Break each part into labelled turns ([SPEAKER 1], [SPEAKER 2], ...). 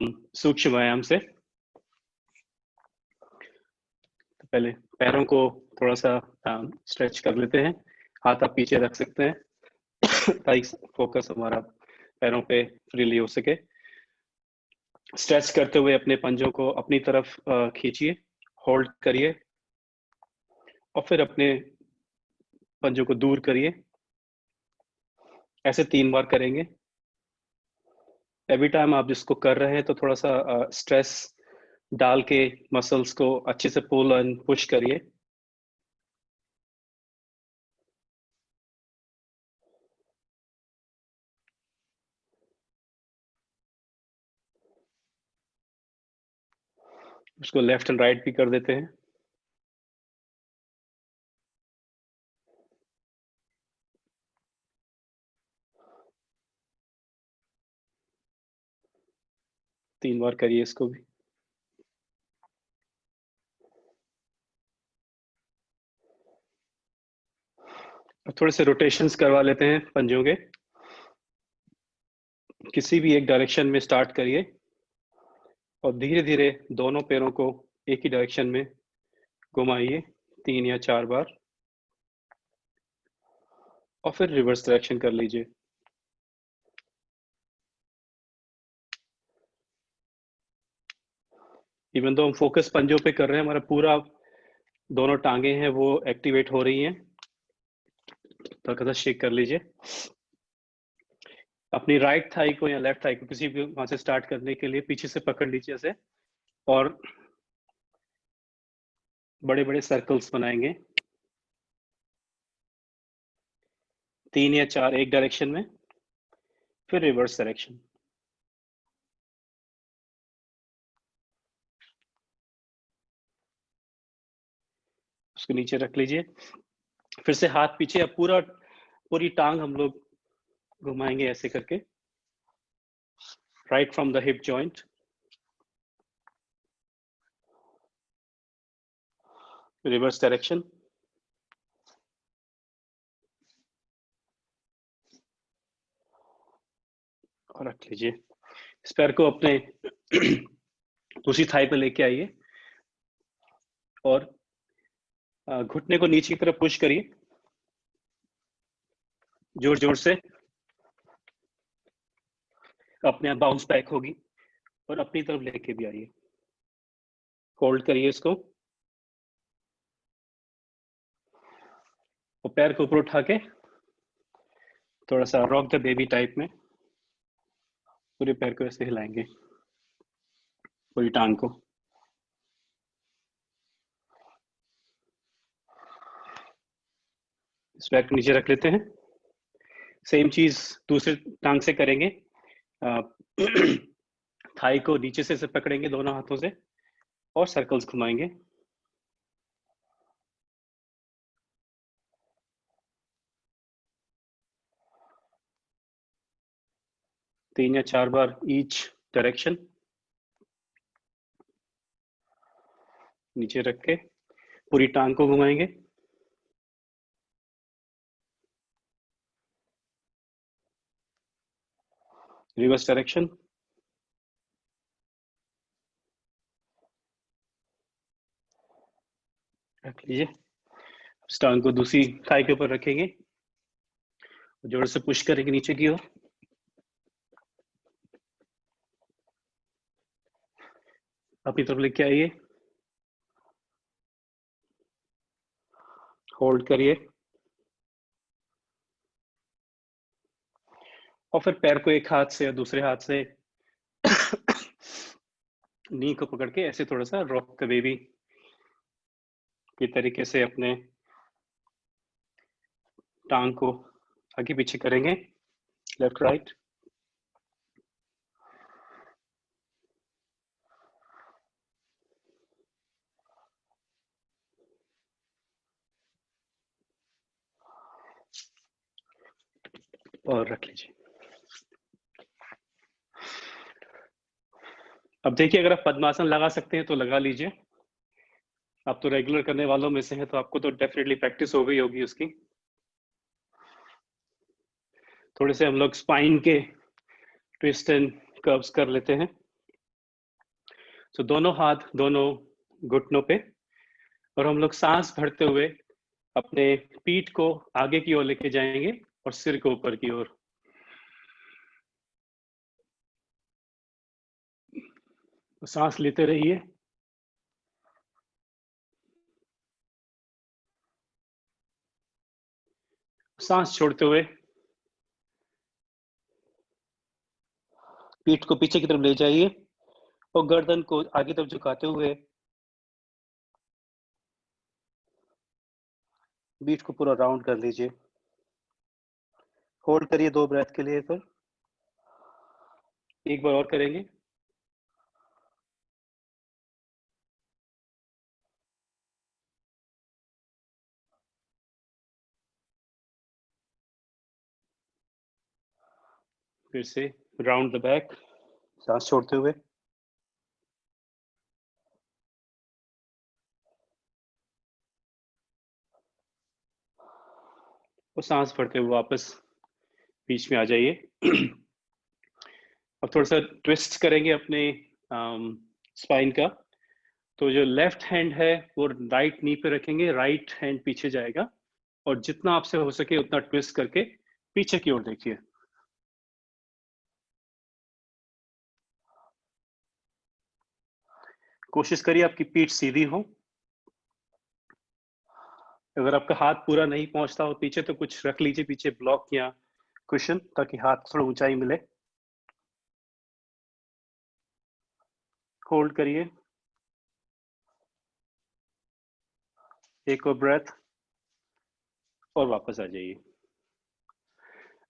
[SPEAKER 1] सूक्ष्म व्यायाम से। तो पहले पैरों को थोड़ा सा स्ट्रेच कर लेते हैं। हाथ आप पीछे रख सकते हैं ताकि फोकस हमारा पैरों पे फ्रीली हो सके। स्ट्रेच करते हुए अपने पंजों को अपनी तरफ खींचिए, होल्ड करिए और फिर अपने पंजों को दूर करिए। ऐसे 3 बार करेंगे। एवरी टाइम आप जिसको कर रहे हैं तो थोड़ा सा स्ट्रेस डाल के मसल्स को अच्छे से पुल एंड पुश करिए। उसको लेफ्ट एंड राइट भी कर देते हैं। तीन बार करिए इसको भी। अब थोड़े से रोटेशंस करवा लेते हैं पंजों के। किसी भी एक डायरेक्शन में स्टार्ट करिए और धीरे धीरे दोनों पैरों को एक ही डायरेक्शन में घुमाइए 3 या 4 बार और फिर रिवर्स डायरेक्शन कर लीजिए। इवन दो हम फोकस पंजों पे कर रहे हैं, हमारा पूरा दोनों टांगे हैं वो एक्टिवेट हो रही हैं। तो शेक कर लीजिए। अपनी राइट थाई को या लेफ्ट थाई को किसी भी वहां से स्टार्ट करने के लिए पीछे से पकड़ लीजिए ऐसे और बड़े बड़े सर्कल्स बनाएंगे 3 या 4 एक डायरेक्शन में, फिर रिवर्स डायरेक्शन। उसको नीचे रख लीजिए। फिर से हाथ पीछे, अब पूरी टांग हम लोग घुमाएंगे ऐसे करके, right from the hip joint, reverse direction. और रख लीजिए। इस पैर को अपने दूसरी थाई पे लेके आइए और घुटने को नीचे की तरफ पुश करिए जोर जोर से। अपने आप बाउंस बैक होगी और अपनी तरफ लेके भी आइए। होल्ड करिए इसको और पैर को ऊपर उठा के थोड़ा सा रॉक द बेबी टाइप में पूरे पैर को ऐसे हिलाएंगे, पूरी टांग को। इस पैर को नीचे रख लेते हैं। सेम चीज दूसरे टांग से करेंगे। थाई को नीचे से पकड़ेंगे दोनों हाथों से और सर्कल्स घुमाएंगे। तीन या चार बार ईच डायरेक्शन। नीचे रख के पूरी टांग को घुमाएंगे। Reverse direction. रख लीजिए। इस टांग को दूसरी थाई के ऊपर रखेंगे, जोर से पुश करेंगे नीचे की ओर। अपनी तरफ लेके आइए, होल्ड करिए और फिर पैर को एक हाथ से या दूसरे हाथ से नी को पकड़ के ऐसे थोड़ा सा रॉक द बेबी के तरीके से अपने टांग को आगे पीछे करेंगे, लेफ्ट राइट। और रख लीजिए। अब देखिए, अगर आप पद्मासन लगा सकते हैं तो लगा लीजिए। आप तो रेगुलर करने वालों में से हैं तो आपको तो डेफिनेटली प्रैक्टिस हो गई होगी उसकी। थोड़े से हम लोग स्पाइन के ट्विस्ट एंड कर्व्स कर लेते हैं। तो दोनों हाथ दोनों घुटनों पे, और हम लोग सांस भरते हुए अपने पीठ को आगे की ओर लेके जाएंगे और सिर को ऊपर की ओर। तो सांस लेते रहिए। सांस छोड़ते हुए पीठ को पीछे की तरफ ले जाइए और गर्दन को आगे तरफ झुकाते हुए पीठ को पूरा राउंड कर लीजिए। होल्ड करिए 2 ब्रेथ के लिए, फिर एक बार और करेंगे। फिर से राउंड द बैक, सांस छोड़ते हुए। और सांस भरते हुए वापस बीच में आ जाइए। अब थोड़ा सा ट्विस्ट करेंगे अपने स्पाइन का। तो जो लेफ्ट हैंड है वो राइट नी पे रखेंगे, राइट हैंड पीछे जाएगा, और जितना आपसे हो सके उतना ट्विस्ट करके पीछे की ओर देखिए। कोशिश करिए आपकी पीठ सीधी हो। अगर आपका हाथ पूरा नहीं पहुंचता हो पीछे तो कुछ रख लीजिए पीछे, ब्लॉक या कुशन, ताकि हाथ थोड़ा ऊंचाई मिले। होल्ड करिए, एक और ब्रेथ, और वापस आ जाइए।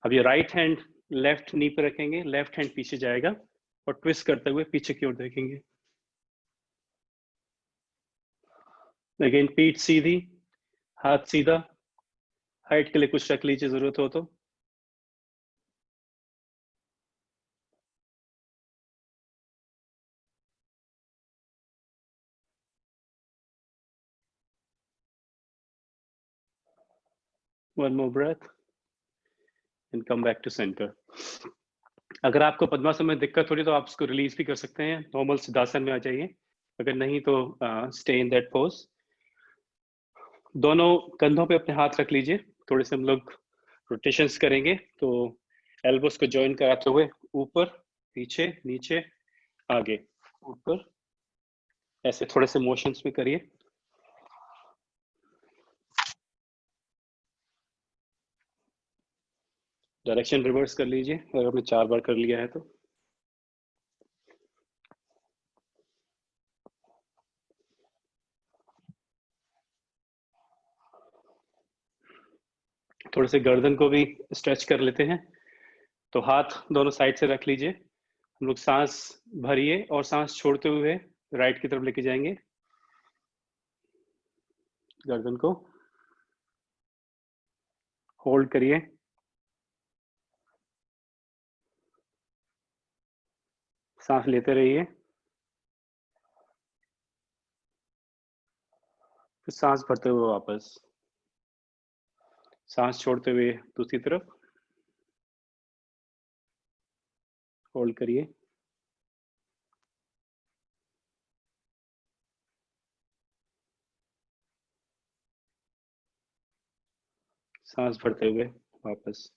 [SPEAKER 1] अब ये राइट हैंड लेफ्ट नी पे रखेंगे, लेफ्ट हैंड पीछे जाएगा और ट्विस्ट करते हुए पीछे की ओर देखेंगे। अगेन पीठ सीधी, हाथ सीधा। हाइट के लिए कुछ रख लीजिए जरूरत हो तो। One more breath and come back to centre. अगर आपको पद्मासन में दिक्कत हो रही है तो आप इसको रिलीज भी कर सकते हैं, नॉर्मल सिद्धासन में आ जाइए। अगर नहीं तो स्टे इन दैट पोज। दोनों कंधों पे अपने हाथ रख लीजिए। थोड़े से हम लोग रोटेशंस करेंगे, तो एल्बोस को जॉइन कराते हुए ऊपर, पीछे, नीचे, आगे, ऊपर, ऐसे थोड़े से मोशंस भी करिए। डायरेक्शन रिवर्स कर लीजिए अगर आपने 4 बार कर लिया है तो। थोड़े से गर्दन को भी स्ट्रेच कर लेते हैं। तो हाथ दोनों साइड से रख लीजिए। हम लोग सांस भरिए और सांस छोड़ते हुए राइट की तरफ लेके जाएंगे गर्दन को। होल्ड करिए, सांस लेते रहिए, फिर सांस भरते हुए वापस, सांस छोड़ते हुए दूसरी तरफ। होल्ड करिए, सांस भरते हुए वापस।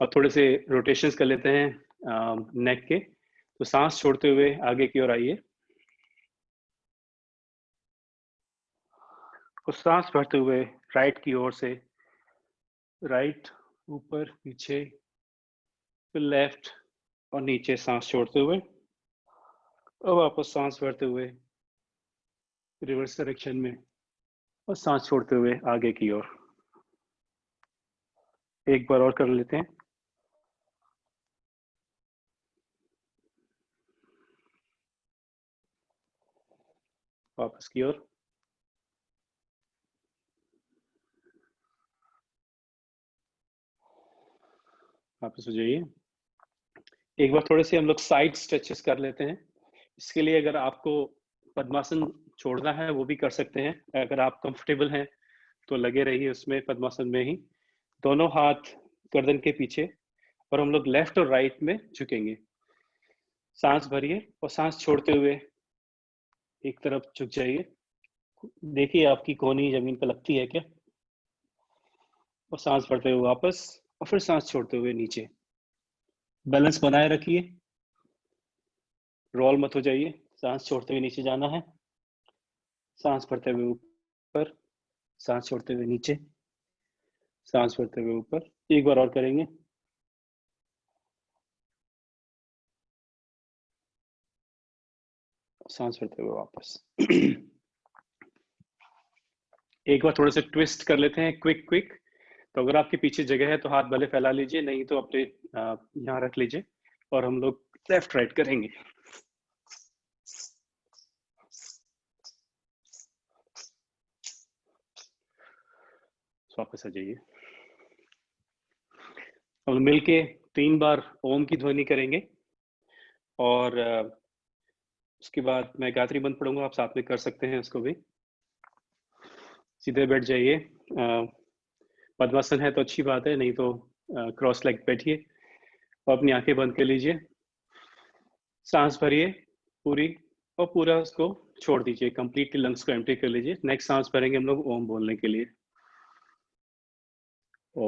[SPEAKER 1] अब थोड़े से रोटेशंस कर लेते हैं नेक के। तो सांस छोड़ते हुए आगे की ओर आइए और सांस भरते हुए राइट की ओर से, राइट, ऊपर, पीछे, फिर लेफ्ट और नीचे, सांस छोड़ते हुए और वापस सांस भरते हुए रिवर्स डायरेक्शन में, और सांस छोड़ते हुए आगे की ओर। एक बार और कर लेते हैं। वापस की ओर, वापस हो जाइए। एक बार थोड़े से हम लोग साइड स्ट्रेचेस कर लेते हैं। इसके लिए अगर आपको पद्मासन छोड़ना है वो भी कर सकते हैं, अगर आप कंफर्टेबल हैं तो लगे रहिए उसमें, पद्मासन में ही। दोनों हाथ गर्दन के पीछे, और हम लोग लेफ्ट और राइट में झुकेंगे। सांस भरिए और सांस छोड़ते हुए एक तरफ झुक जाइए। देखिए आपकी कोहनी जमीन पर लगती है क्या, और सांस भरते हुए वापस, और फिर सांस छोड़ते हुए नीचे। बैलेंस बनाए रखिए, रोल मत हो जाइए। सांस छोड़ते हुए नीचे जाना है, सांस भरते हुए ऊपर, सांस छोड़ते हुए नीचे, सांस भरते हुए ऊपर। एक बार और करेंगे। सांस भरते हुए वापस। एक बार थोड़ा सा ट्विस्ट कर लेते हैं, क्विक क्विक। तो अगर आपके पीछे जगह है तो हाथ भले फैला लीजिए, नहीं तो अपने यहाँ रख लीजिए, और हम लोग लेफ्ट राइट करेंगे। वापस आ जाइए। हम मिलके 3 बार ओम की ध्वनि करेंगे, और उसके बाद मैं गायत्री मंत्र पढ़ूंगा, आप साथ में कर सकते हैं उसको भी। सीधे बैठ जाइए। पद्मासन है तो अच्छी बात है, नहीं तो क्रॉस लेग बैठिए और अपनी आंखें बंद कर लीजिए। सांस भरिए पूरी, और पूरा उसको छोड़ दीजिए, कंप्लीटली लंग्स को एम्प्टी कर लीजिए। नेक्स्ट सांस भरेंगे हम लोग ओम बोलने के लिए। ओ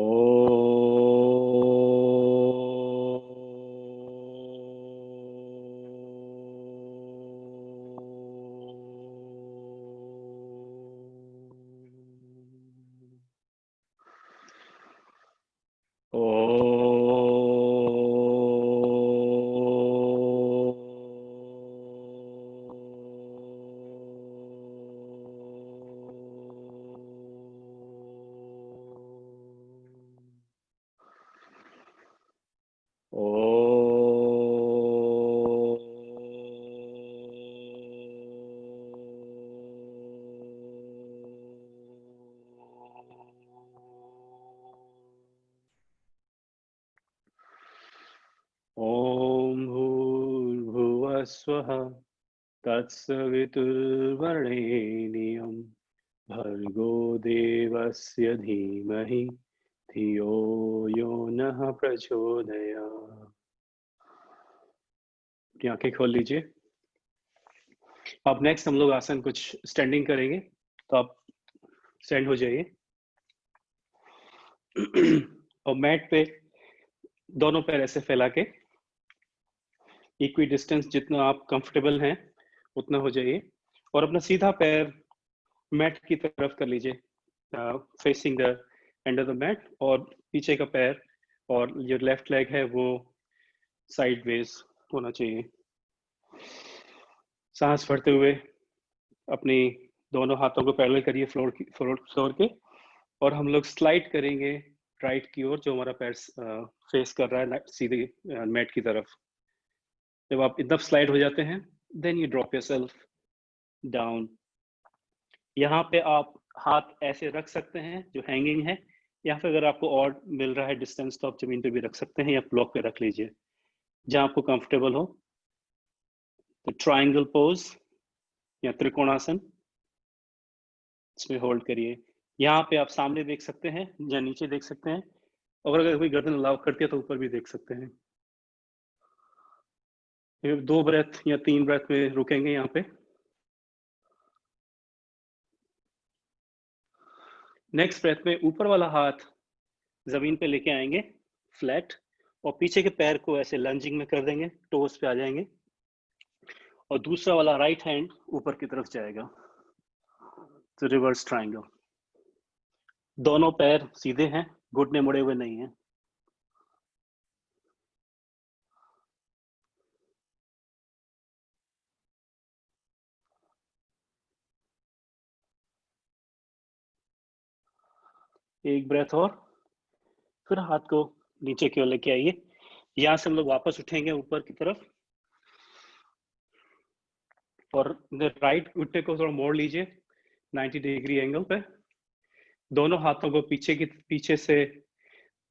[SPEAKER 1] ॐ भूर्भुवः स्वः तत्सवितुर्वरेण्यं भर्गो देवस्य धीमहि धियो यो नः प्रचोदयात्। अपनी आंखें खोल लीजिए। अब नेक्स्ट हम लोग आसन कुछ स्टैंडिंग करेंगे, तो आप स्टैंड हो जाइए। और मैट पे दोनों पैर ऐसे फैला के इक्वी डिस्टेंस जितना आप कंफर्टेबल हैं उतना हो जाइए, और अपना सीधा पैर मैट की तरफ कर लीजिए, facing the end of the mat, और पीछे का पैर और जो लेफ्ट लेग है वो साइडवेज होना चाहिए। सांस भरते हुए अपनी दोनों हाथों को पैरेलल करिए फ्लोर के, और हम लोग स्लाइड करेंगे राइट की ओर, जो हमारा पैर फेस कर रहा है सीधे मैट की तरफ। जब आप इतना स्लाइड हो जाते हैं, then you drop yourself down. यहाँ पे आप हाथ ऐसे रख सकते हैं जो हैंगिंग है, या फिर अगर आपको और मिल रहा है डिस्टेंस तो आप जमीन पे भी रख सकते हैं, या ब्लॉक पे रख लीजिए जहाँ आपको कंफर्टेबल हो। तो ट्रायंगल पोज या त्रिकोणासन, इसमें होल्ड करिए। यहाँ पे आप सामने देख सकते हैं या नीचे देख सकते हैं, और अगर कोई गर्दन अलाउ करती है तो ऊपर भी देख सकते हैं। 2 ब्रेथ या 3 ब्रेथ में रुकेंगे यहाँ पे। नेक्स्ट ब्रेथ में ऊपर वाला हाथ जमीन पे लेके आएंगे फ्लैट, और पीछे के पैर को ऐसे लंजिंग में कर देंगे, टोस पे आ जाएंगे, और दूसरा वाला राइट हैंड ऊपर की तरफ जाएगा। तो रिवर्स ट्रायंगल। दोनों पैर सीधे हैं, घुटने मुड़े हुए नहीं हैं। एक ब्रेथ और, फिर हाथ को नीचे की ओर लेके आइए। यहां से हम लोग वापस उठेंगे ऊपर की तरफ, और राइट घुटने को थोड़ा मोड़ लीजिए 90 डिग्री एंगल पे। दोनों हाथों को पीछे से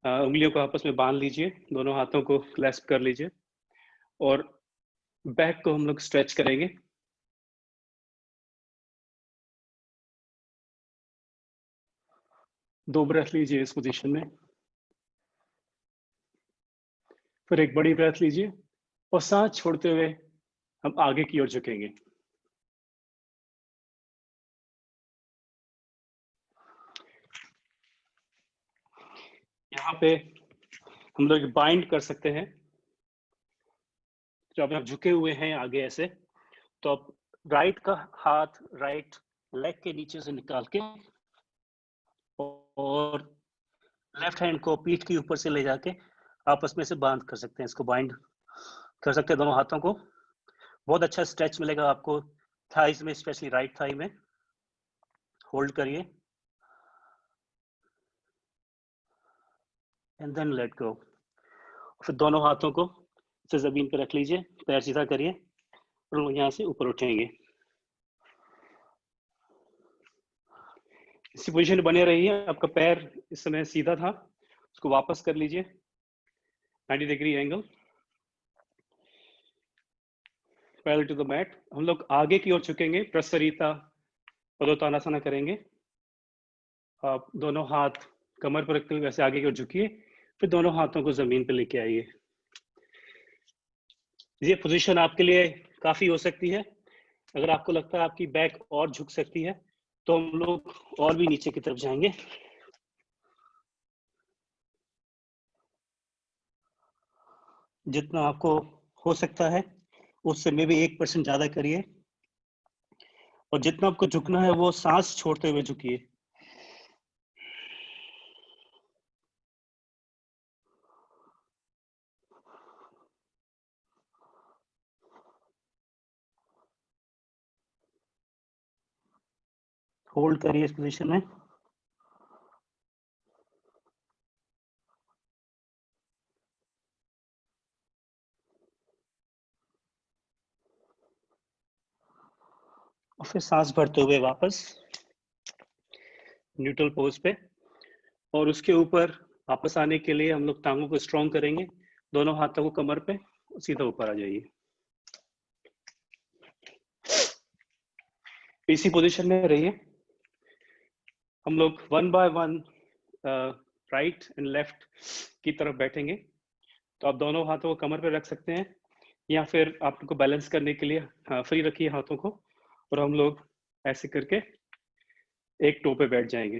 [SPEAKER 1] उंगलियों को आपस में बांध लीजिए, दोनों हाथों को क्लैस्प कर लीजिए, और बैक को हम लोग स्ट्रेच करेंगे। दो ब्रेथ लीजिए इस पोजीशन में, फिर एक बड़ी ब्रेथ लीजिए और सांस छोड़ते हुए हम आगे की ओर झुकेंगे। यहाँ पे हम लोग बाइंड कर सकते हैं। जब आप झुके हुए हैं आगे ऐसे, तो आप राइट का हाथ राइट लेग के नीचे से निकाल के और लेफ्ट हैंड को पीठ के ऊपर से ले जाके आपस में से बांध कर सकते हैं। इसको बाइंड कर सकते हैं दोनों हाथों को। बहुत अच्छा स्ट्रेच मिलेगा आपको थाइज में, स्पेशली राइट थाई में। होल्ड करिए एंड देन लेट गो। फिर दोनों हाथों को से जमीन पर रख लीजिए, पैर सीधा करिए और यहाँ से ऊपर उठेंगे। इसी पोजीशन में बने रहिए। आपका पैर इस समय सीधा था, उसको वापस कर लीजिए 90 degree angle, parallel to the mat. हम लोग आगे की ओर झुकेंगे, प्रसरिता पदोत्तानासना करेंगे। आप दोनों हाथ कमर पर रखते हुए वैसे आगे की ओर झुकिए, फिर दोनों हाथों को जमीन पर लेके आइए। ये पोजीशन आपके लिए काफी हो सकती है। अगर आपको लगता है आपकी बैक और झुक सकती है तो हम लोग और भी नीचे की तरफ जाएंगे। जितना आपको हो सकता है उससे मे भी 1% ज्यादा करिए, और जितना आपको झुकना है वो सांस छोड़ते हुए झुकिए। होल्ड करिए इस पोजीशन में। और फिर सांस भरते हुए वापस न्यूट्रल पोज पे। और उसके ऊपर वापस आने के लिए हम लोग टांगों को स्ट्रॉन्ग करेंगे, दोनों हाथों को कमर पे, सीधा ऊपर आ जाइए। इसी पोजीशन में रहिए। हम लोग 1 बाय 1 राइट एंड लेफ्ट की तरफ बैठेंगे। तो आप दोनों हाथों को कमर पे रख सकते हैं, या फिर आपको बैलेंस करने के लिए फ्री रखिए हाथों को, और हम लोग ऐसे करके एक टो पे बैठ जाएंगे।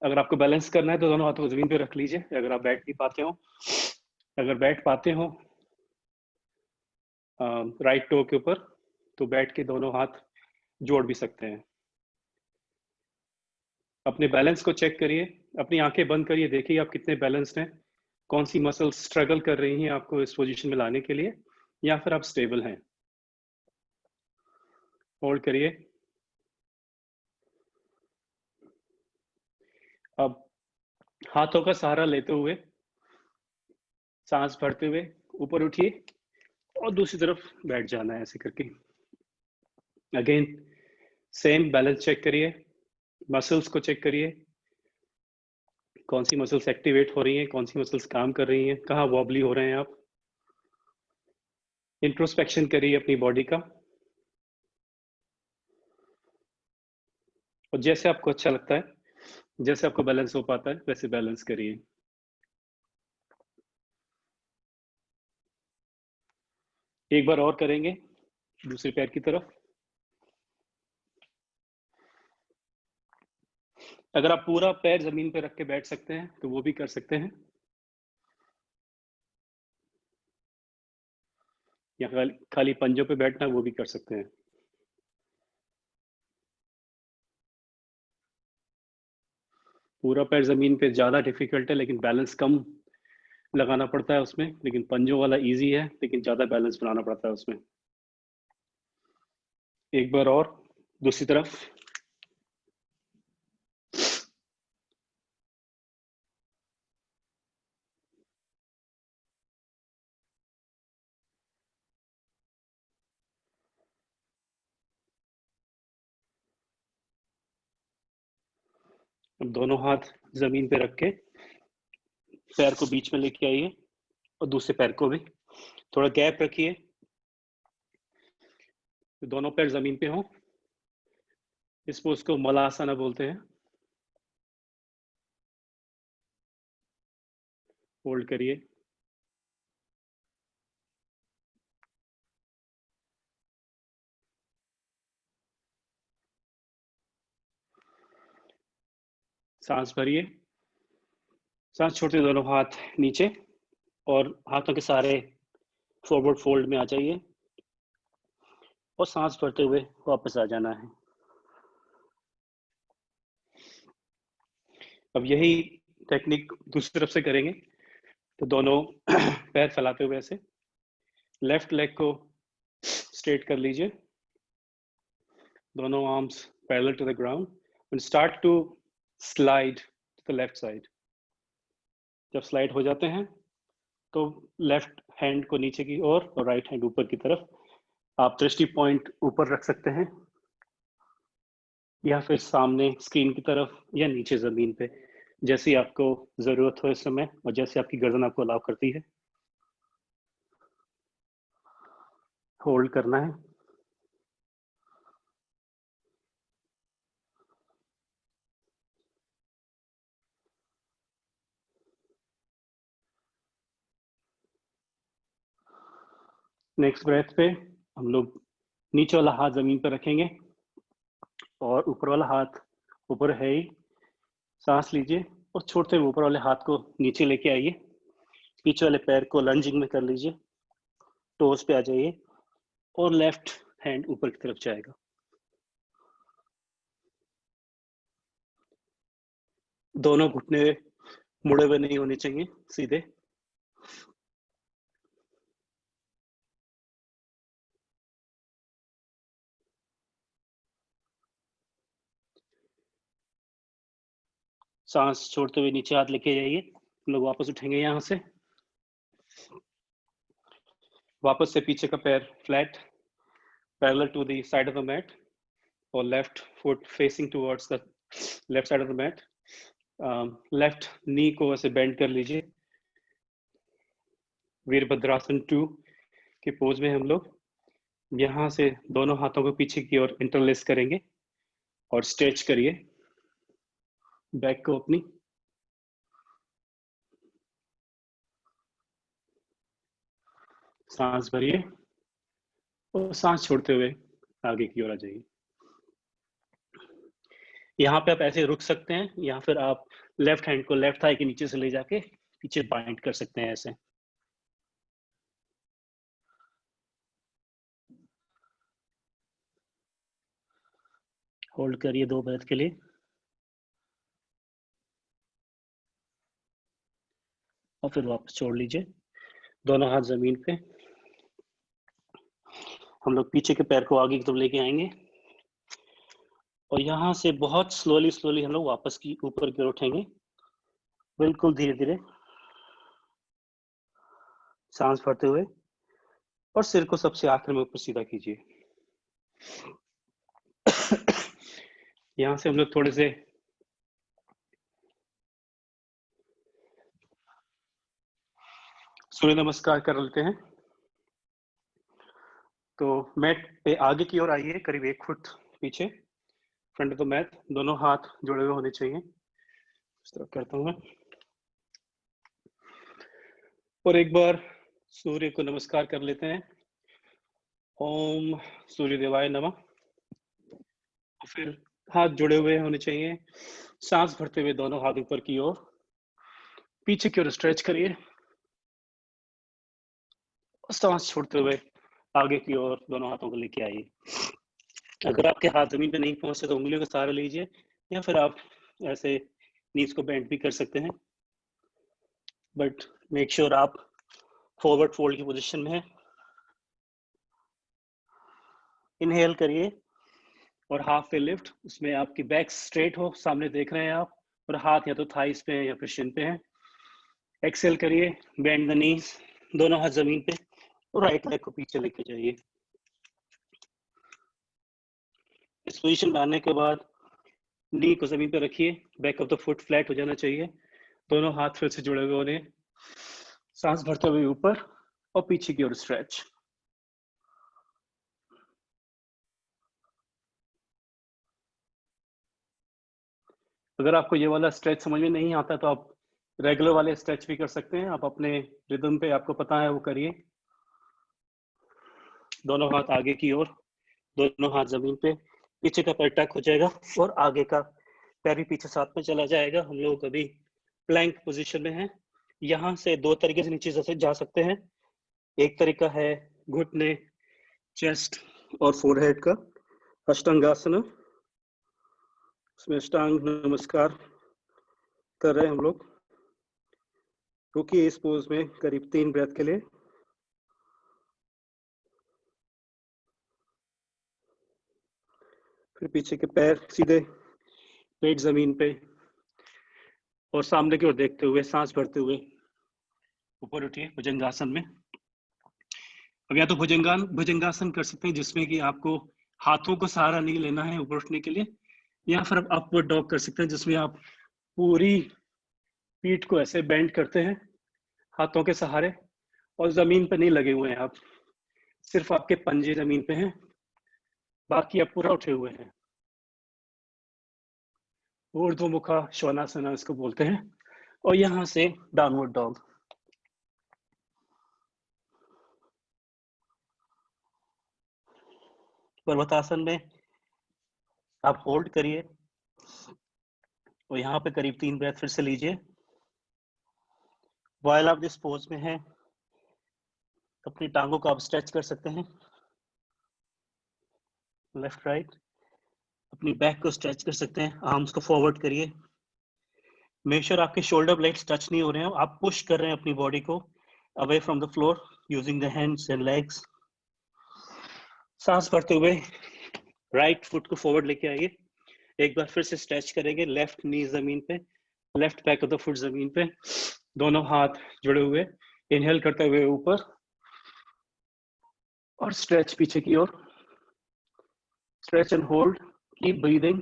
[SPEAKER 1] अगर आपको बैलेंस करना है तो दोनों हाथों को जमीन पे रख लीजिए। अगर आप बैठ नहीं पाते हो, अगर बैठ पाते हो राइट टो के ऊपर, तो बैठ के दोनों हाथ जोड़ भी सकते हैं। अपने बैलेंस को चेक करिए, अपनी आंखें बंद करिए, देखिए आप कितने बैलेंस्ड हैं, कौन सी मसल्स स्ट्रगल कर रही हैं आपको इस पोजीशन में लाने के लिए, या फिर आप स्टेबल हैं। होल्ड करिए। अब हाथों का सहारा लेते हुए सांस भरते हुए ऊपर उठिए और दूसरी तरफ बैठ जाना है ऐसे करके। अगेन सेम बैलेंस चेक करिए, मसल्स को चेक करिए, कौन सी मसल्स एक्टिवेट हो रही हैं, कौन सी मसल्स काम कर रही हैं, कहाँ वॉबली हो रहे हैं आप। इंट्रोस्पेक्शन करिए अपनी बॉडी का, और जैसे आपको अच्छा लगता है, जैसे आपको बैलेंस हो पाता है वैसे बैलेंस करिए। एक बार और करेंगे दूसरे पैर की तरफ। अगर आप पूरा पैर जमीन पे रख के बैठ सकते हैं तो वो भी कर सकते हैं, या खाली पंजों पे बैठना वो भी कर सकते हैं। पूरा पैर जमीन पे ज्यादा डिफिकल्ट है, लेकिन बैलेंस कम लगाना पड़ता है उसमें, लेकिन पंजों वाला इजी है, लेकिन ज्यादा बैलेंस बनाना पड़ता है उसमें। एक बार और दूसरी तरफ। अब दोनों हाथ जमीन पे रख के पैर को बीच में लेके आइए, और दूसरे पैर को भी थोड़ा गैप रखिए, तो दोनों पैर जमीन पे हों। इस पोज को मलासना बोलते हैं। होल्ड करिए। सांस भरिए, सांस छोड़ते दोनों हाथ नीचे और हाथों के सारे फॉरवर्ड फोल्ड में आ जाइए और सांस भरते हुए वापस आ जाना है। अब यही टेक्निक दूसरी तरफ से करेंगे, तो दोनों पैर फैलाते हुए ऐसे लेफ्ट लेग को स्ट्रेट कर लीजिए, दोनों arms parallel to the ground and start to slide to the left side. जब स्लाइड हो जाते हैं तो लेफ्ट हैंड को नीचे की ओर और राइट हैंड ऊपर की तरफ, आप दृष्टि पॉइंट ऊपर रख सकते हैं या फिर सामने स्क्रीन की तरफ या नीचे जमीन पे, जैसी आपको जरूरत हो इस समय और जैसे आपकी गर्दन आपको अलाउ करती है। होल्ड करना है। नेक्स्ट ब्रेथ पे हम लोग नीचे वाला हाथ जमीन पर रखेंगे और ऊपर वाला हाथ ऊपर है ही। सांस लीजिए और छोड़ते हुए ऊपर वाले हाथ को नीचे लेके आइए, पीछे वाले पैर को लंजिंग में कर लीजिए, टोस पे आ जाइए और लेफ्ट हैंड ऊपर की तरफ जाएगा। दोनों घुटने मुड़े हुए नहीं होने चाहिए, सीधे। सांस छोड़ते हुए नीचे हाथ लेके जाइए, हम लोग वापस उठेंगे यहाँ से। वापस से पीछे का पैर flat parallel to the side of the mat और left foot facing towards the left side of the mat. Left knee को ऐसे बेंड कर लीजिए। वीरभद्रासन 2 के पोज में हम लोग यहाँ से दोनों हाथों को पीछे की ओर इंटरलेस करेंगे और स्ट्रेच करिए बैक को अपनी। सांस भरिए और सांस छोड़ते हुए आगे की ओर आ जाइए। यहाँ पे आप ऐसे रुक सकते हैं या फिर आप लेफ्ट हैंड को लेफ्ट थाई के नीचे से ले जाके पीछे बाइंड कर सकते हैं ऐसे। होल्ड करिए 2 ब्रेथ के लिए और फिर वापस छोड़ लीजिए। दोनों हाथ जमीन पे, हम लोग पीछे के पैर को आगे की तरफ लेके आएंगे और यहाँ से बहुत स्लोली हम लोग वापस की ऊपर की ओर उठेंगे, बिल्कुल धीरे धीरे सांस भरते हुए और सिर को सबसे आखिर में ऊपर सीधा कीजिए। यहाँ से हम लोग थोड़े से सूर्य नमस्कार कर लेते हैं। तो मैट पे आगे की ओर आइए, करीब 1 फुट पीछे फ्रंट ऑफ द मैट, दोनों हाथ जुड़े हुए होने चाहिए। इस तरह करता हूँ मैं और एक बार सूर्य को नमस्कार कर लेते हैं। ओम सूर्य देवाय नमः। फिर हाथ जुड़े हुए होने चाहिए। सांस भरते हुए दोनों हाथ ऊपर की ओर, पीछे की ओर स्ट्रेच करिए। सांस छोड़ते हुए आगे की ओर दोनों हाथों को लेके आइए। अगर आपके हाथ जमीन पे नहीं पहुंचते तो उंगलियों का सहारा लीजिए या फिर आप ऐसे नीज को बेंड भी कर सकते हैं, बट मेक श्योर आप फॉरवर्ड फोल्ड की पोजीशन में है। इनहेल करिए और हाफ वे लिफ्ट, उसमें आपकी बैक स्ट्रेट हो, सामने देख रहे हैं आप, और हाथ या तो थाइस पे या फिर शिन पे है। एक्सेल करिए, बेंड द नीज, दोनों हाथ जमीन पे और राइट लेग को पीछे लेके जाइए। इस पोजीशन में आने के बाद नी को जमीन पे रखिए, back of the foot flat हो जाना चाहिए, दोनों हाथ फिर से जुड़े हुए होने। सांस भरते हुए ऊपर और पीछे की ओर स्ट्रेच। अगर आपको ये वाला स्ट्रेच समझ में नहीं आता तो आप रेगुलर वाले स्ट्रेच भी कर सकते हैं, आप अपने रिदम पे आपको पता है वो करिए। दोनों हाथ आगे की ओर, दोनों हाथ जमीन पे, पीछे का पैर टक हो जाएगा और आगे का पैर भी पीछे साथ में चला जाएगा। हम लोग अभी प्लैंक पोजीशन में हैं। यहाँ से दो तरीके से नीचे जा सकते हैं। एक तरीका है घुटने, चेस्ट और फोरहेड का अष्टांगासना। उसमें अष्टांग नमस्कार कर रहे हैं हम लोग। रुकिए इस पोज में करीब 3 ब्रेथ के लिए। फिर पीछे के पैर सीधे, पेट जमीन पे और सामने की ओर देखते हुए सांस भरते हुए ऊपर उठिए भुजंगासन में। अब या तो भुजंगासन कर सकते हैं जिसमें कि आपको हाथों को सहारा नहीं लेना है ऊपर उठने के लिए, या फिर आप अपवर्ड डॉग कर सकते हैं जिसमें आप पूरी पीठ को ऐसे बेंड करते हैं हाथों के सहारे और जमीन पे नहीं लगे हुए हैं आप, सिर्फ आपके पंजे जमीन पे हैं, बाकी आप पूरा उठे हुए हैं। ऊर्ध्वमुखा श्वानासना इसको बोलते हैं। और यहाँ से डाउनवर्ड डॉग। पर्वतासन में आप होल्ड करिए और यहाँ पे करीब 3 ब्रेथ फिर से लीजिए। व्हाइल आप जिस पोज में हैं अपनी टांगों को आप स्ट्रेच कर सकते हैं, लेफ्ट राइट। अपनी बैक को स्ट्रेच कर सकते हैं, आर्म्स को फॉरवर्ड करिए। मेक श्योर आपके शोल्डर ब्लेड्स टच नहीं हो रहे हैं, आप पुश कर रहे हैं अपनी बॉडी को away from the floor using the hands and legs. सांस भरते हुए राइट फुट को फॉरवर्ड लेके आइए। एक बार फिर से स्ट्रेच करेंगे, लेफ्ट नी जमीन पे, left back of the foot जमीन पे, दोनों हाथ जुड़े हुए। इनहेल करते हुए ऊपर और स्ट्रेच पीछे की ओर, stretch and hold, keep breathing.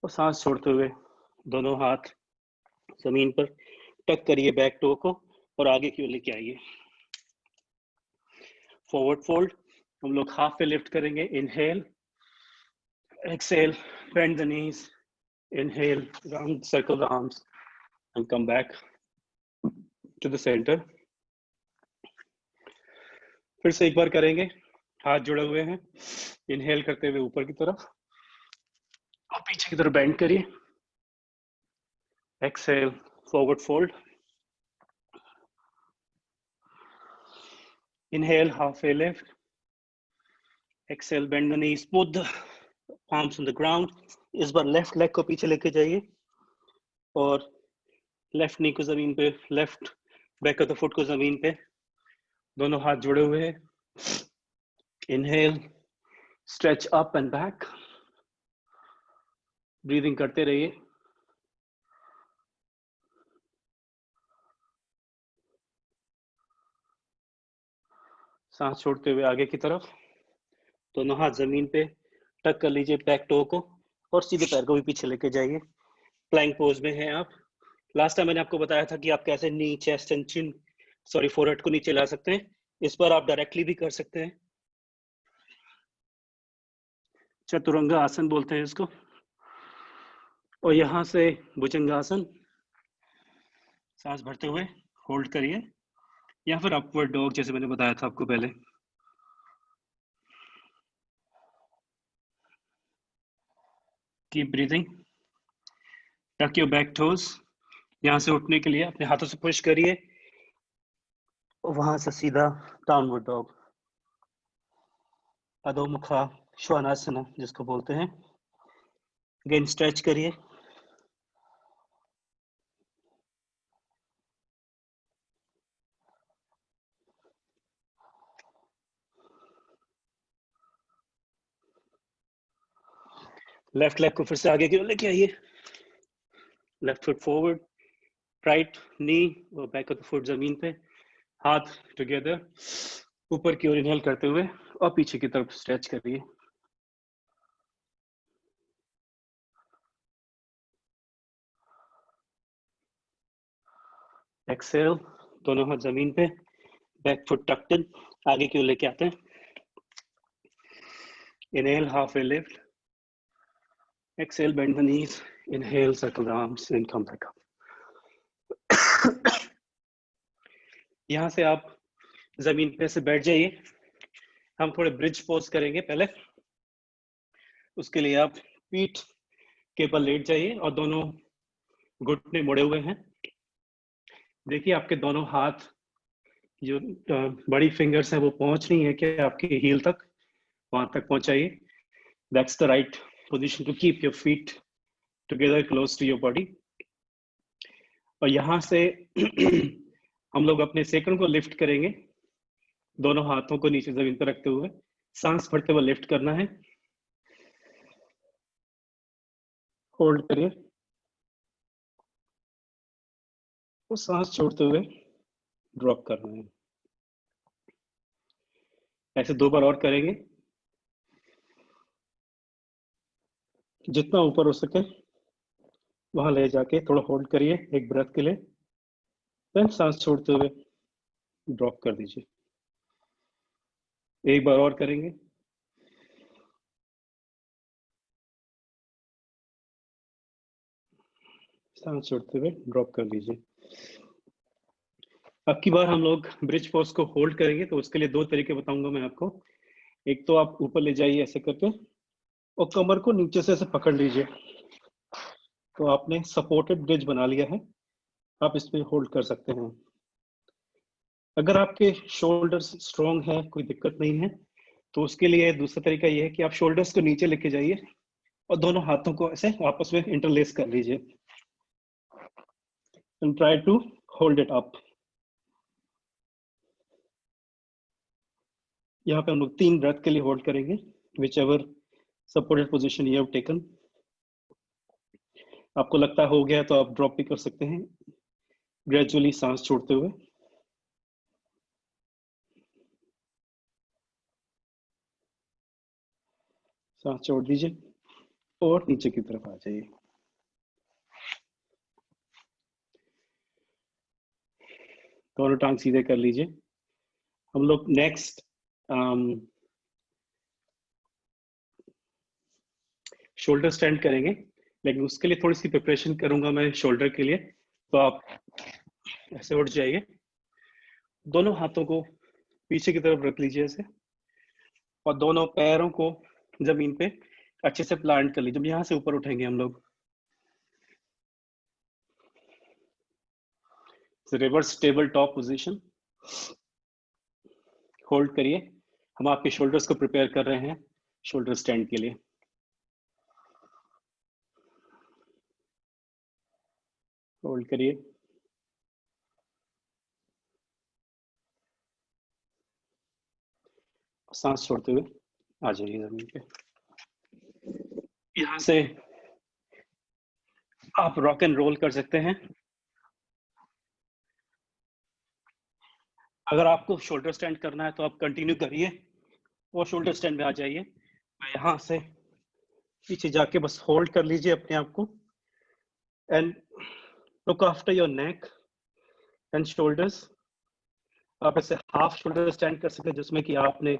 [SPEAKER 1] और सांस छोड़ते हुए दोनों हाथ जमीन पर टक करिए बैक टो को और आगे की ओर लेके आइए। फॉरवर्ड फोल्ड हम लोग हाफ पे लिफ्ट करेंगे। Inhale, exhale, bend the knees, inhale, round circle the arms and come back to the centre. फिर से एक बार करेंगे, हाथ जुड़े हुए हैं, इनहेल करते हुए ऊपर की तरफ और पीछे की तरफ बेंड करिए। Exhale, forward fold, inhale, half way lift, exhale, bend the knees, put the arms on the ground. इस बार लेफ्ट लेग को पीछे लेके जाइए और लेफ्ट नी को जमीन पे, left back of the foot को जमीन पे, दोनों हाथ जुड़े हुए हैं। Inhale, stretch up and back, breathing करते रहिए। सांस छोड़ते हुए आगे की तरफ, दोनों हाथ जमीन पे टक कर लीजिए बैक टो को और सीधे पैर को भी पीछे लेके जाइए। प्लैंक पोज में हैं आप। लास्ट टाइम मैंने आपको बताया था कि आप कैसे नी, चेस्ट एंड चिन, फोरहेड को नीचे ला सकते हैं। इस बार आप डायरेक्टली भी कर सकते हैं। चतुरंगा आसन बोलते हैं इसको। और यहाँ से भुजंगासन, सांस भरते हुए होल्ड करिए या फिर अपवर्ड डॉग जैसे मैंने बताया था आपको पहले। कीप ब्रीदिंग, टक योर बैक टोज। यहाँ से उठने के लिए अपने हाथों से पुश करिए और वहां से सीधा डाउनवर्ड डॉग, अधोमुखा श्वानासना जिसको बोलते हैं। अगेन स्ट्रेच करिए। लेफ्ट लेग को फिर से आगे की ओर लेके आइए। Left foot forward, right knee और बैक ऑफ द फुट जमीन पे, हाथ टुगेदर, ऊपर की ओर इनहेल करते हुए और पीछे की तरफ स्ट्रेच करिए। एक्सेल, दोनों हाथ जमीन पे, बैक फुट टक्ड इन, आगे की ओर लेके आते हैं। Inhale, half way lift, exhale, bend the knees, inhale, circle the arms and come back up. यहाँ से आप जमीन पे से बैठ जाइए। हम थोड़े ब्रिज पोज करेंगे पहले। उसके लिए आप पीठ के ऊपर लेट जाइए और दोनों घुटने मुड़े हुए हैं। देखिए आपके दोनों हाथ जो बड़ी फिंगर्स हैं वो पहुंच रही है क्या आपकी हील तक, वहां तक पहुंचाइए। That's the right position to keep your feet together close to your body. और यहाँ से हम लोग अपने सेकंड को लिफ्ट करेंगे, दोनों हाथों को नीचे जमीन पर रखते हुए। सांस भरते हुए लिफ्ट करना है, होल्ड करिए और सांस छोड़ते हुए ड्रॉप करना है। ऐसे 2 बार और करेंगे, जितना ऊपर हो सके वहां ले जाके थोड़ा होल्ड करिए एक ब्रेथ के लिए, फिर सांस छोड़ते हुए ड्रॉप कर दीजिए। एक बार और करेंगे, सांस छोड़ते हुए ड्रॉप कर दीजिए। अब की बार हम लोग ब्रिज पोज को होल्ड करेंगे, तो उसके लिए 2 तरीके बताऊंगा मैं आपको। एक तो आप ऊपर ले जाइए ऐसे करके और कमर को नीचे से ऐसे पकड़ लीजिए, तो आपने सपोर्टेड ब्रिज बना लिया है। आप इसमें होल्ड कर सकते हैं। अगर आपके शोल्डर्स स्ट्रॉन्ग है, कोई दिक्कत नहीं है, तो उसके लिए दूसरा तरीका ये है कि आप शोल्डर्स को नीचे लेके जाइए और दोनों हाथों को ऐसे आपस में इंटरलेस कर लीजिए and try to hold it up. यहाँ पे हम लोग 3 ब्रेथ के लिए होल्ड करेंगे, which ever supported position you have taken. आपको लगता हो गया तो आप ड्रॉप भी कर सकते हैं ग्रेजुअली सांस छोड़ते हुए। सांस छोड़ दीजिए और नीचे की तरफ आ जाइए। दोनों टांग सीधे कर लीजिए। हम लोग नेक्स्ट शोल्डर स्टैंड करेंगे, लेकिन उसके लिए थोड़ी सी प्रिपरेशन करूंगा मैं शोल्डर के लिए। तो आप ऐसे उठ जाइए, दोनों हाथों को पीछे की तरफ रख लीजिए ऐसे, और दोनों पैरों को जमीन पे अच्छे से प्लांट कर लीजिए। जब यहाँ से ऊपर उठेंगे हम लोग, reverse table top position, hold करिए। हम आपके शोल्डर्स को प्रिपेयर कर रहे हैं शोल्डर स्टैंड के लिए। होल्ड करिए, सांस छोड़ते हुए आ जाइए जमीन पे। यहाँ से आप रॉक एंड रोल कर सकते हैं। अगर आपको शोल्डर स्टैंड करना है तो आप कंटिन्यू करिए और शोल्डर स्टैंड में आ जाइए। यहाँ से पीछे जाके बस होल्ड कर लीजिए अपने आप को and look after your neck and shoulders. आप ऐसे हाफ शोल्डर स्टैंड कर सकते हैं, जिसमें कि आपने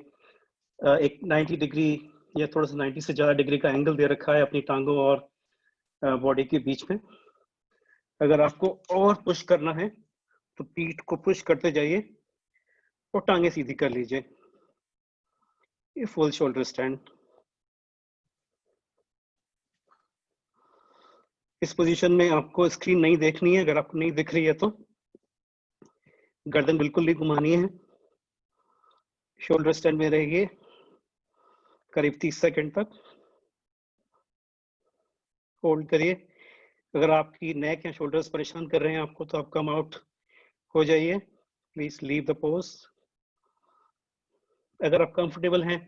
[SPEAKER 1] एक 90 डिग्री या थोड़ा सा 90 से ज़्यादा डिग्री का एंगल दे रखा है अपनी टांगों और बॉडी के बीच में। अगर आपको और पुश करना है तो पीठ को पुश करते जाइए और टांगे सीधी कर लीजिए। ये फुल शोल्डर स्टैंड। इस पोजीशन में आपको स्क्रीन नहीं देखनी है, अगर आपको नहीं दिख रही है तो गर्दन बिल्कुल नहीं घुमानी है। शोल्डर स्टैंड में रहिए करीब 30 सेकंड तक, होल्ड करिए। अगर आपकी नेक या शोल्डर्स परेशान कर रहे हैं आपको, तो आप कम आउट हो जाइए, प्लीज लीव द पोज। अगर आप कंफर्टेबल हैं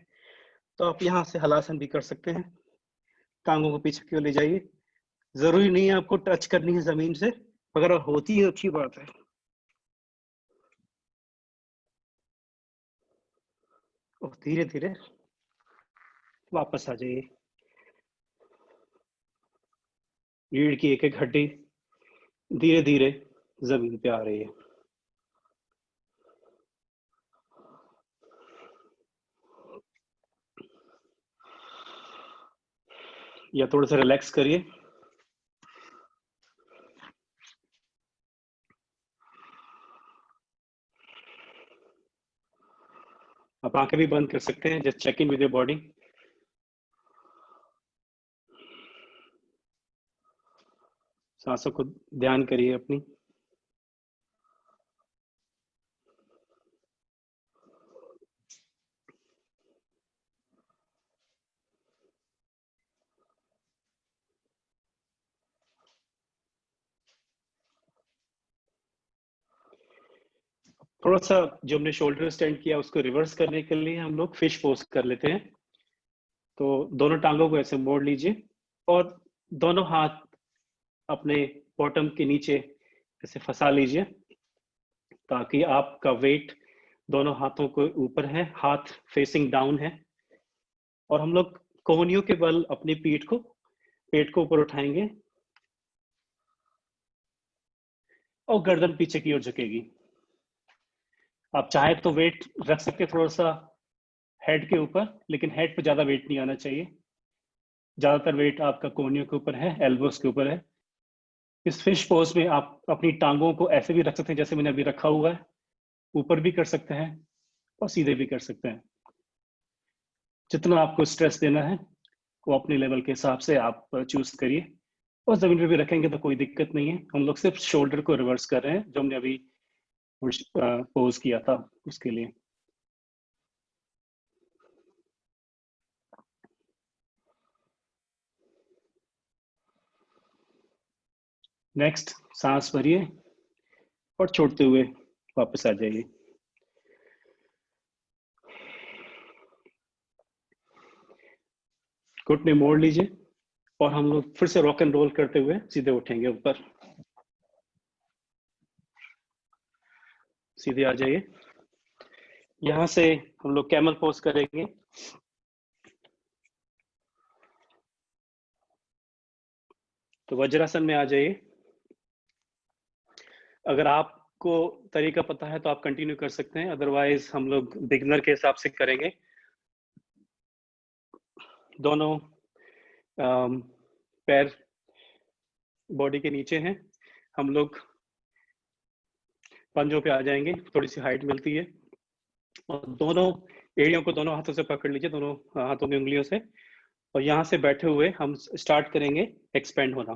[SPEAKER 1] तो आप यहाँ से हलासन भी कर सकते हैं, टांगों को पीछे की ओर ले जाइए। जरूरी नहीं है आपको टच करनी है जमीन से, अगर होती है अच्छी बात है। और धीरे धीरे वापस आ जाइए। रीढ़ की एक एक हड्डी धीरे धीरे जमीन पे आ रही है। या थोड़ा सा रिलैक्स करिए। आप आंखें भी बंद कर सकते हैं, just check in with your body. सांसों को ध्यान करिए अपनी। थोड़ा सा जो हमने शोल्डर स्टैंड किया उसको रिवर्स करने के लिए हम लोग फिश पोज कर लेते हैं। तो दोनों टांगों को ऐसे मोड़ लीजिए और दोनों हाथ अपने बॉटम के नीचे ऐसे फंसा लीजिए, ताकि आपका वेट दोनों हाथों के ऊपर है, हाथ फेसिंग डाउन है। और हम लोग कोहनियों के बल अपनी पेट को ऊपर उठाएंगे और गर्दन पीछे की ओर झुकेगी। आप चाहे तो वेट रख सकते हैं थोड़ा सा हेड के ऊपर, लेकिन हेड पे ज्यादा वेट नहीं आना चाहिए। ज्यादातर वेट आपका कोहनियों के ऊपर है, एल्बोस के ऊपर है। इस फिश पोज में आप अपनी टांगों को ऐसे भी रख सकते हैं जैसे मैंने अभी रखा हुआ है, ऊपर भी कर सकते हैं और सीधे भी कर सकते हैं। जितना आपको स्ट्रेस देना है वो अपने लेवल के हिसाब से आप चूज करिए। और जमीन पे भी रखेंगे तो कोई दिक्कत नहीं है। हम लोग सिर्फ शोल्डर को रिवर्स कर रहे हैं, जो हमने अभी पोज किया था उसके लिए। नेक्स्ट, सांस भरिए और छोड़ते हुए वापस आ जाइए। घुटने मोड़ लीजिए और हम लोग फिर से रॉक एंड रोल करते हुए सीधे उठेंगे ऊपर। सीधे आ जाइए। यहां से हम लोग कैमल पोज करेंगे। तो वज्रासन में आ जाइए। अगर आपको तरीका पता है तो आप कंटिन्यू कर सकते हैं, अदरवाइज हम लोग बिगनर के हिसाब से करेंगे। दोनों पैर बॉडी के नीचे हैं। हम लोग पंजों पे आ जाएंगे, थोड़ी सी हाइट मिलती है। और दोनों एड़ियों को दोनों हाथों से पकड़ लीजिए, दोनों हाथों की उंगलियों से। और यहाँ से बैठे हुए हम स्टार्ट करेंगे एक्सपेंड होना।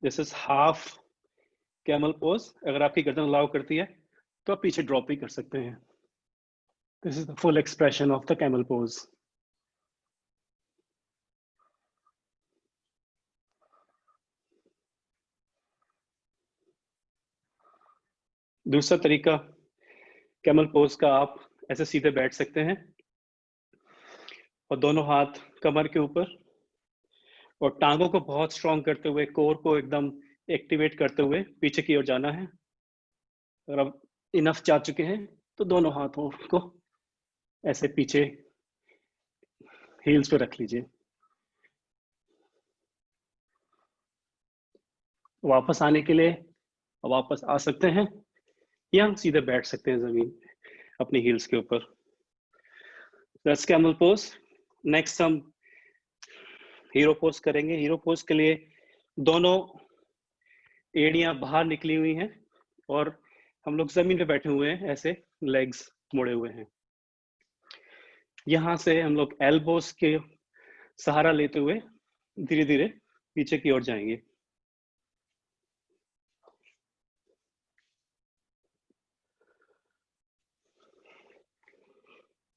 [SPEAKER 1] This is half camel pose. अगर आपकी गर्दन अलाउ करती है तो आप पीछे ड्रॉप भी कर सकते हैं। This is the full expression of the camel pose. दूसरा तरीका कैमल पोज का, आप ऐसे सीधे बैठ सकते हैं और दोनों हाथ कमर के ऊपर और टांगों को बहुत स्ट्रांग करते हुए, कोर को एकदम एक्टिवेट करते हुए पीछे की ओर जाना है। अगर आप इनफ जा चुके हैं तो दोनों हाथों को ऐसे पीछे हील्स पे रख लीजिए। वापस आने के लिए वापस आ सकते हैं या हम सीधे बैठ सकते हैं जमीन पे अपनी हील्स के ऊपर। That's camel pose. नेक्स्ट हम हीरो पोज करेंगे। हीरो पोज के लिए दोनों एड़ियां बाहर निकली हुई हैं और हम लोग जमीन पे बैठे हुए हैं, ऐसे लेग्स मुड़े हुए हैं। यहाँ से हम लोग एल्बोस के सहारा लेते हुए धीरे धीरे पीछे की ओर जाएंगे।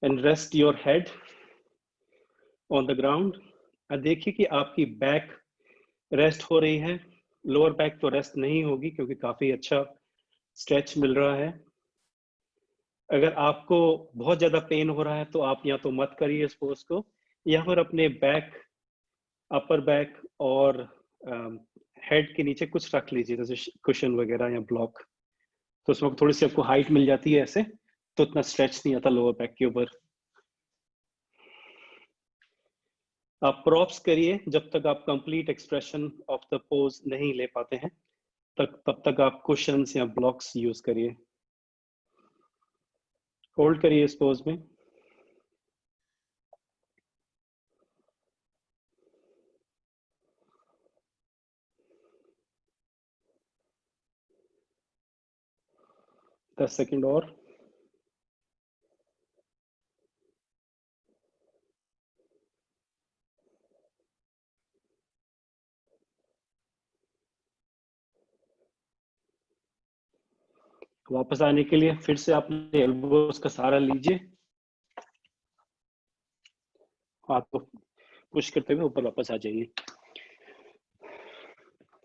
[SPEAKER 1] And rest your head on the ground. देखिए कि आपकी बैक रेस्ट हो रही है। लोअर बैक तो रेस्ट नहीं होगी क्योंकि काफी अच्छा स्ट्रेच मिल रहा है। अगर आपको बहुत ज्यादा पेन हो रहा है तो आप या तो मत करिए इस पोज को, या फिर अपने बैक, अपर बैक और हेड के नीचे कुछ रख लीजिए, जैसे कुशन वगैरह या ब्लॉक। तो उसमें थोड़ी सी आपको हाइट मिल जाती है ऐसे, तो उतना स्ट्रेच नहीं आता लोअर बैक के ऊपर। आप प्रॉप्स करिए जब तक आप complete expression of the pose नहीं ले पाते हैं, तब तक आप कुशंस या ब्लॉक्स यूज करिए। होल्ड करिए इस पोज में। 10 सेकंड और। वापस आने के लिए फिर से आपने एल्बोस का सहारा लीजिए, हाथ को पुश करते हुए ऊपर वापस आ जाइए।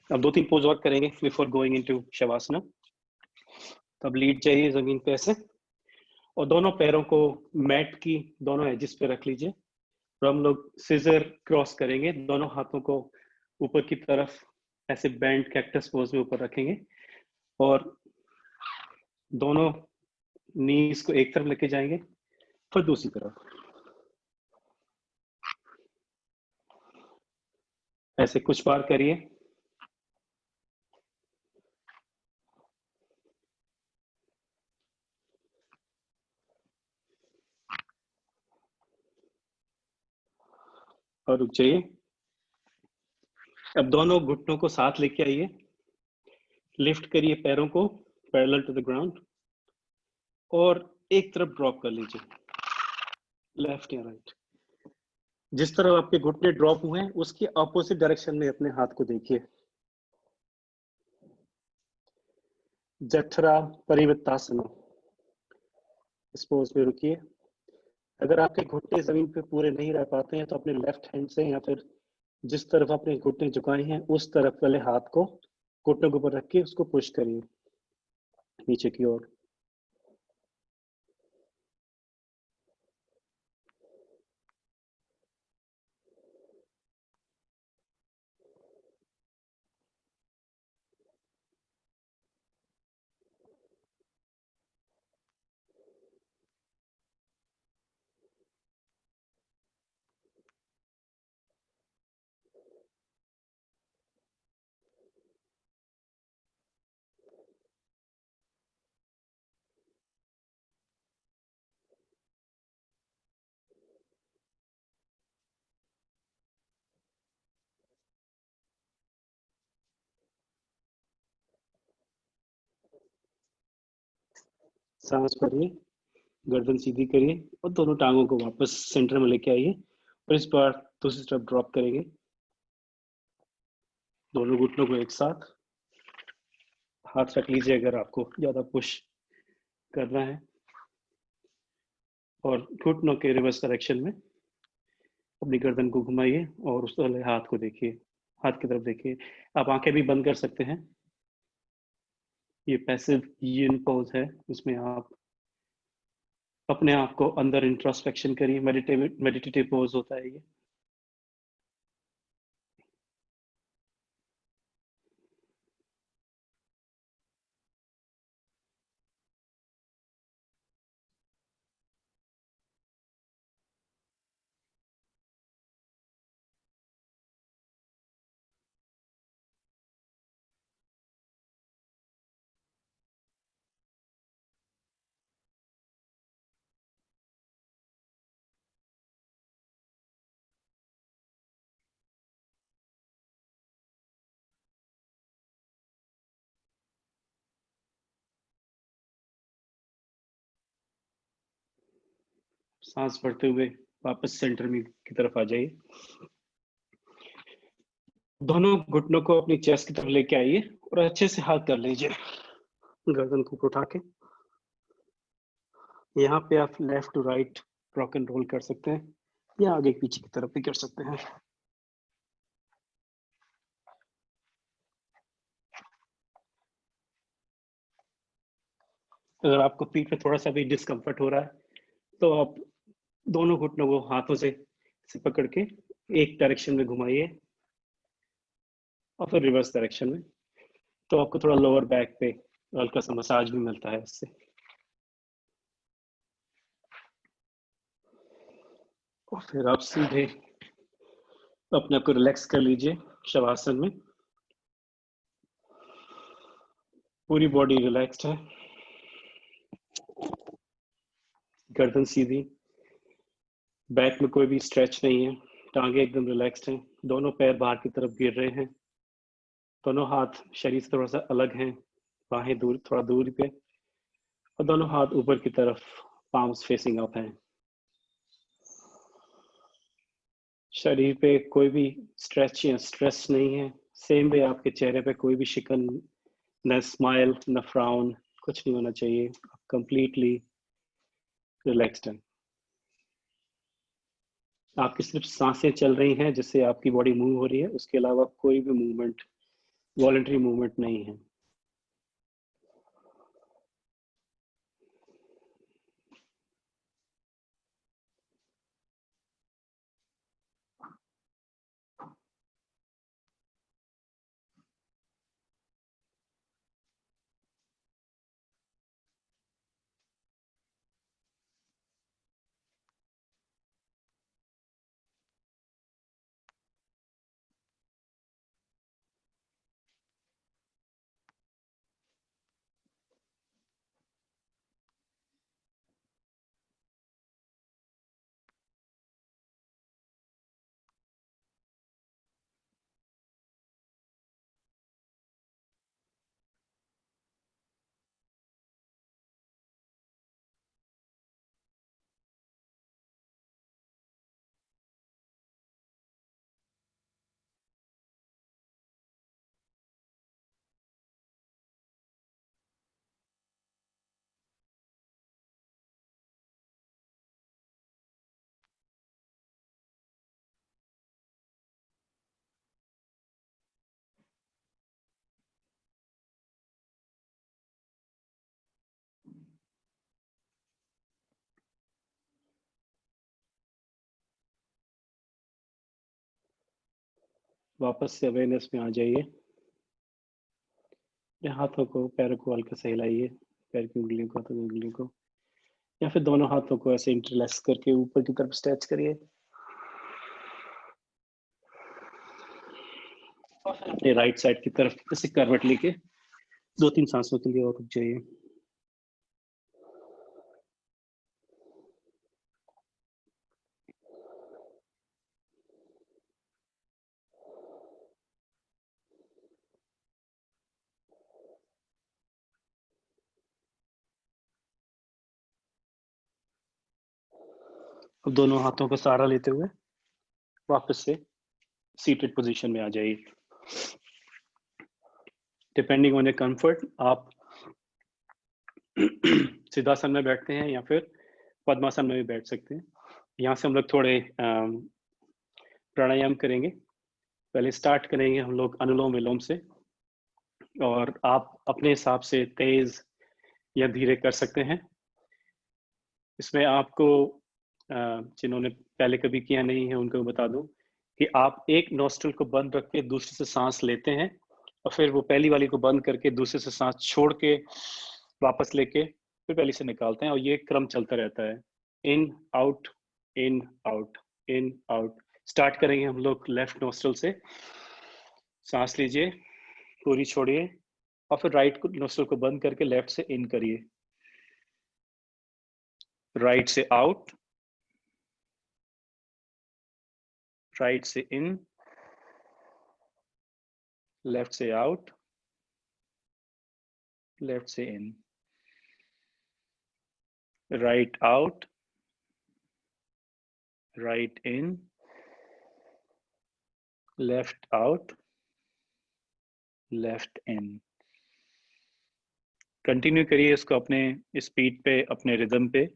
[SPEAKER 1] अब 2-3 पोज और करेंगे बिफोर गोइंग इनटू शवासना। तब लीट जाइए जमीन पे ऐसे, और दोनों पैरों को मैट की दोनों एजेस पे रख लीजिए, और हम लोग सीजर क्रॉस करेंगे। दोनों हाथों को ऊपर की तरफ ऐसे बैंड कैक्टस पोज में ऊपर रखेंगे, और दोनों नीज को एक तरफ लेके जाएंगे, फिर दूसरी तरफ ऐसे कुछ बार करिए। और रुक जाइए। अब दोनों घुटनों को साथ लेके आइए, लिफ्ट करिए पैरों को पैरेलल टू द ग्राउंड, और एक तरफ ड्रॉप कर लीजिए, लेफ्ट या राइट। जिस तरफ आपके घुटने ड्रॉप हुए हैं उसके ऑपोजिट डायरेक्शन में अपने हाथ को देखिए। जठरा परिवृत्तासना, इस पोज में रुकिए। अगर आपके घुटने जमीन पे पूरे नहीं रह पाते हैं तो अपने लेफ्ट हैंड से या फिर जिस तरफ अपने घुटने झुकाए हैं उस तरफ वाले हाथ को घुटनों के ऊपर रख के उसको पुश करिए नीचे की ओर। सांस भरिए, गर्दन सीधी करिए, और दोनों टांगों को वापस सेंटर में लेके आइए, और इस बार दूसरी तरफ ड्रॉप करेंगे। दोनों घुटनों को एक साथ, हाथ रख लीजिए अगर आपको ज्यादा पुश करना है, और घुटनों के रिवर्स डायरेक्शन में अपनी गर्दन को घुमाइए और उस वाले हाथ को देखिए, हाथ की तरफ देखिए। आप आंखें भी बंद कर सकते हैं। ये पैसिव यीन पोज है, इसमें आप अपने आप को अंदर इंट्रोस्पेक्शन करिए। मेडिटेटिव पोज होता है ये। सांस भरते हुए वापस सेंटर में की तरफ आ जाइए। दोनों घुटनों को अपनी चेस्ट की तरफ लेके आइए और अच्छे से हाथ कर लीजिए, गर्दन को उठा के। यहाँ पे आप left to right rock and roll कर सकते हैं, या आगे पीछे की तरफ भी कर सकते हैं। अगर आपको पीठ में थोड़ा सा भी डिस्कम्फर्ट हो रहा है तो आप दोनों घुटनों को हाथों से पकड़ के एक डायरेक्शन में घुमाइए, और फिर रिवर्स डायरेक्शन में। तो आपको थोड़ा लोअर बैक पे हल्का सा मसाज भी मिलता है इससे। और फिर आप सीधे अपने आप को रिलैक्स कर लीजिए शवासन में। पूरी बॉडी रिलैक्स्ड है, गर्दन सीधी, बैक में कोई भी स्ट्रेच नहीं है, टांगे एकदम रिलैक्स्ड हैं, दोनों पैर बाहर की तरफ गिर रहे हैं, दोनों हाथ शरीर से थोड़ा सा अलग हैं, बाहें दूर, थोड़ा दूर पे, और दोनों हाथ ऊपर की तरफ, पाम्स फेसिंग अप हैं। शरीर पे कोई भी स्ट्रेच या स्ट्रेस नहीं है। सेम वे आपके चेहरे पे कोई भी शिकन, न स्माइल न फ्राउन, कुछ नहीं होना चाहिए। कंप्लीटली रिलैक्स्ड हैं। आपकी सिर्फ सांसें चल रही हैं जिससे आपकी बॉडी मूव हो रही है, उसके अलावा कोई भी मूवमेंट, वॉलंटरी मूवमेंट नहीं है। वापस से अवेयरनेस में आ जाइए। अपने हाथों को, पैरों को हल्का सा हिलाइए, पैर की उंगलियों को, हाथों की उंगलियों को, या फिर दोनों हाथों को ऐसे इंटरलैक्स करके ऊपर की तरफ स्ट्रेच करिए। और फिर अपने राइट साइड की तरफ ऐसे करवट लेके 2-3 सांसों के लिए और रुक जाइए। अब दोनों हाथों का सहारा लेते हुए वापस से सीटेड पोजीशन में आ जाइए। डिपेंडिंग ऑन योर कंफर्ट, आप सिद्धासन में बैठते हैं या फिर पद्मासन में भी बैठ सकते हैं। यहाँ से हम लोग थोड़े प्राणायाम करेंगे। पहले स्टार्ट करेंगे हम लोग अनुलोम विलोम से, और आप अपने हिसाब से तेज या धीरे कर सकते हैं। इसमें आपको जिन्होंने पहले कभी किया नहीं है उनको बता दूं कि आप एक नोस्ट्रल को बंद रख के दूसरे से सांस लेते हैं, और फिर वो पहली वाली को बंद करके दूसरे से सांस छोड़ के वापस लेके फिर पहली से निकालते हैं, और ये क्रम चलता रहता है। In out, in out, in out. Start करेंगे हम लोग लेफ्ट नोस्ट्रल से। सांस लीजिए, पूरी छोड़िए, और फिर राइट नोस्ट्रल को बंद करके लेफ्ट से इन करिए। राइट से आउट, राइट से इन, लेफ्ट से आउट, लेफ्ट से in, right out, right in, left out, left in. Continue करिए इसको अपने स्पीड पे, अपने रिदम पे।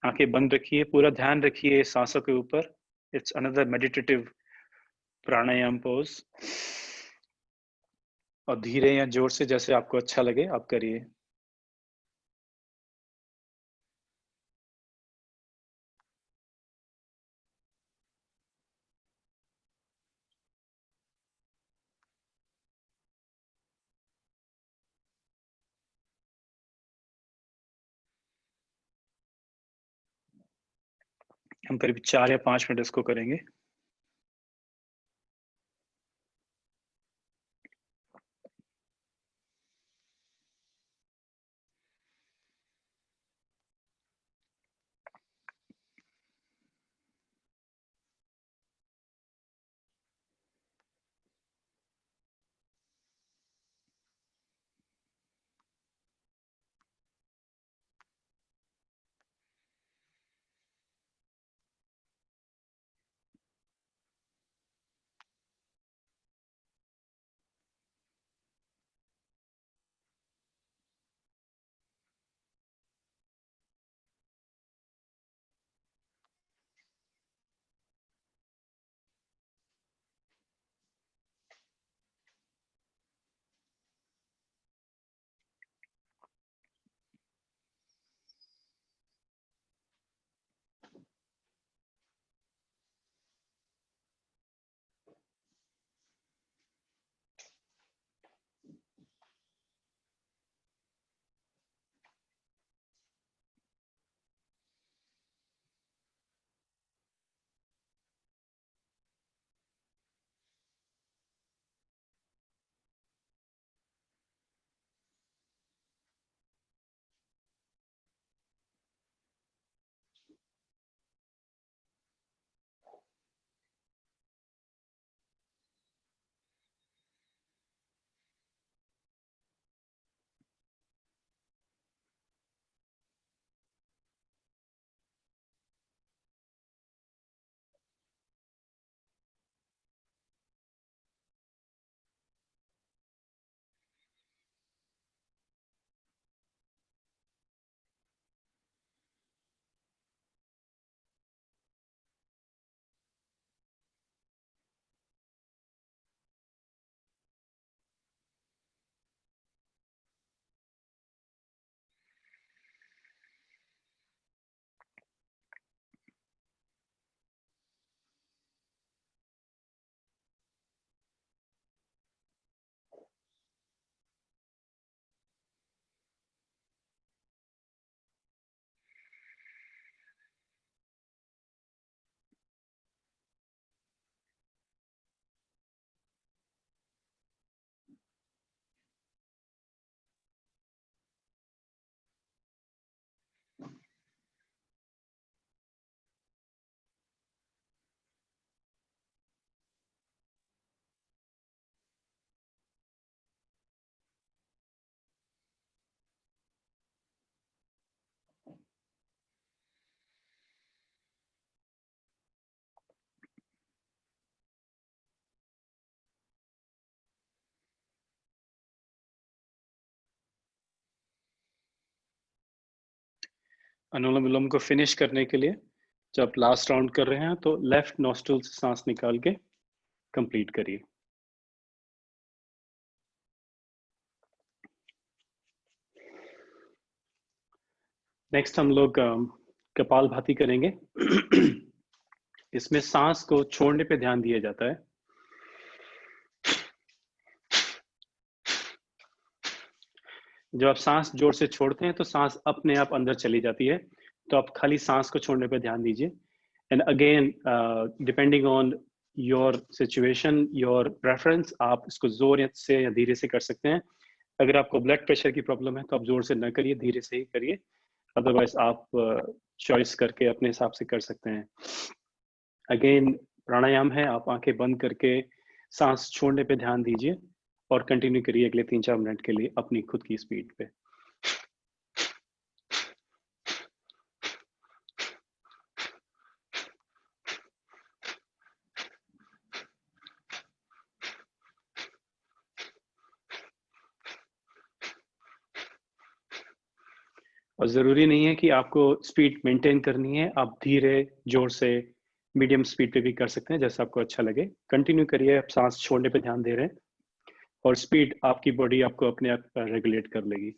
[SPEAKER 1] आंखें बंद रखिए, पूरा ध्यान रखिए सांसों के ऊपर। It's another meditative pranayama pose. और धीरे या जोर से जैसे आपको अच्छा लगे आप करिए। हम करीब 4 या 5 मिनट इसको करेंगे। अनुलोम विलोम को फिनिश करने के लिए जब लास्ट राउंड कर रहे हैं तो लेफ्ट नॉस्ट्रिल से सांस निकाल के कंप्लीट करिए। नेक्स्ट हम लोग कपालभाति करेंगे। इसमें सांस को छोड़ने पे ध्यान दिया जाता है। जब आप सांस जोर से छोड़ते हैं तो सांस अपने आप अंदर चली जाती है, तो आप खाली सांस को छोड़ने पे ध्यान दीजिए। And again depending on your situation, your preference, आप इसको जोर से या धीरे से कर सकते हैं। अगर आपको ब्लड प्रेशर की प्रॉब्लम है तो आप जोर से न करिए, धीरे से ही करिए। अदरवाइज आप चॉइस करके अपने हिसाब से कर सकते हैं। अगेन प्राणायाम है, आप आंखें बंद करके सांस छोड़ने पे ध्यान दीजिए और कंटिन्यू करिए अगले 3-4 मिनट के लिए अपनी खुद की स्पीड पे। और ज़रूरी नहीं है कि आपको स्पीड मेंटेन करनी है, आप धीरे जोर से मीडियम स्पीड पे भी कर सकते हैं, जैसा आपको अच्छा लगे। कंटिन्यू करिए, आप सांस छोड़ने पे ध्यान दे रहे हैं और स्पीड आपकी बॉडी आपको अपने आप रेगुलेट कर लेगी।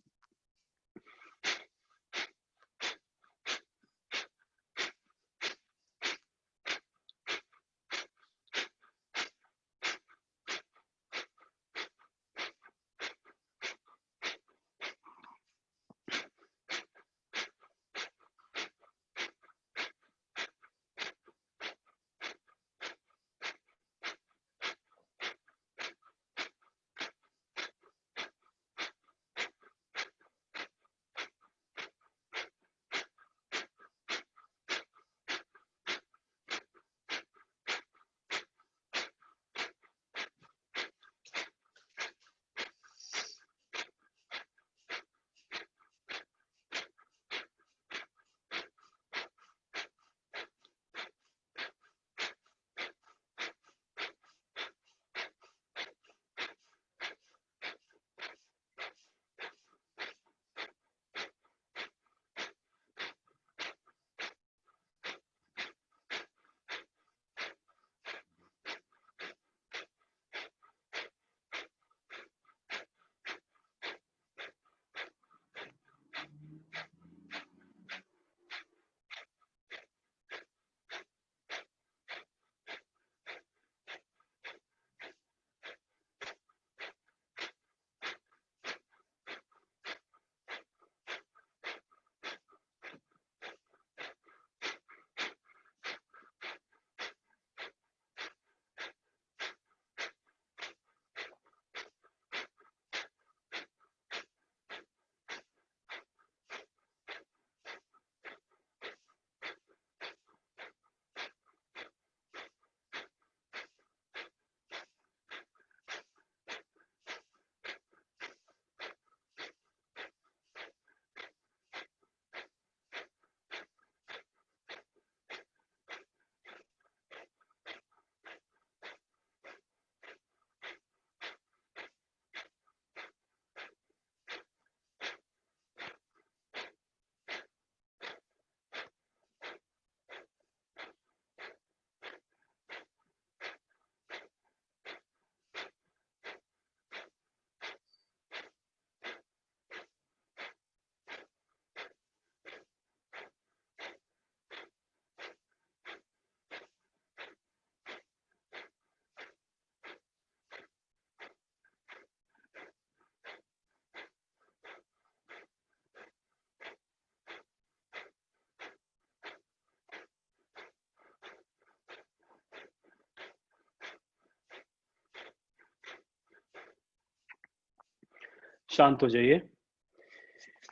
[SPEAKER 1] शांत हो जाइए।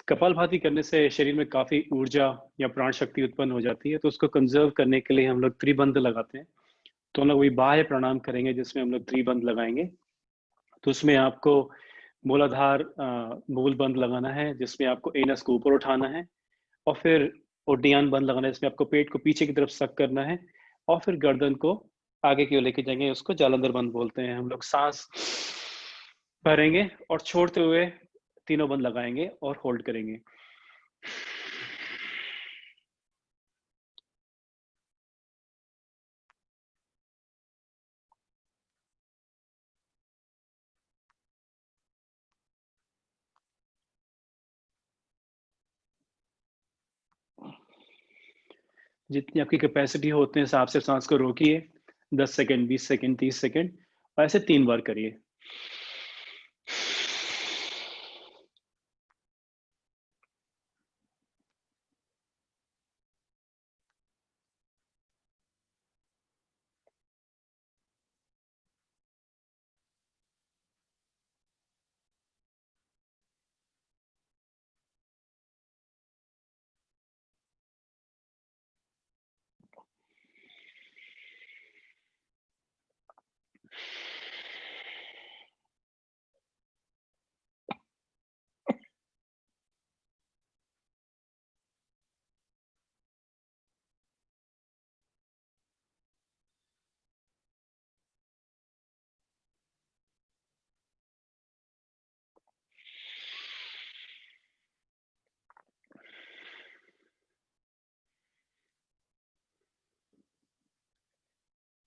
[SPEAKER 1] कपालभाति करने से शरीर में काफी ऊर्जा या प्राण शक्ति उत्पन्न हो जाती है, तो उसको कंजर्व करने के लिए हम लोग त्रिबंध लगाते हैं। तो हम लोग वही बाह्य प्राणायाम करेंगे जिसमें हम लोग त्रिबंध लगाएंगे। तो उसमें आपको मूलाधार मूल बंद लगाना है, जिसमें आपको एनस को ऊपर उठाना है, और फिर उड्डयन बंद लगाना है, जिसमें आपको पेट को पीछे की तरफ सक करना है, और फिर गर्दन को आगे की ओर लेके जाएंगे। उसको जालंधर बंद बोलते हैं। हम लोग सांस भरेंगे और छोड़ते हुए तीनों बंद लगाएंगे और होल्ड करेंगे। जितनी आपकी कैपेसिटी हो उतने हिसाब से सांस को रोकिए, 10 सेकंड, 20 सेकंड, 30 सेकंड, और ऐसे 3 बार करिए।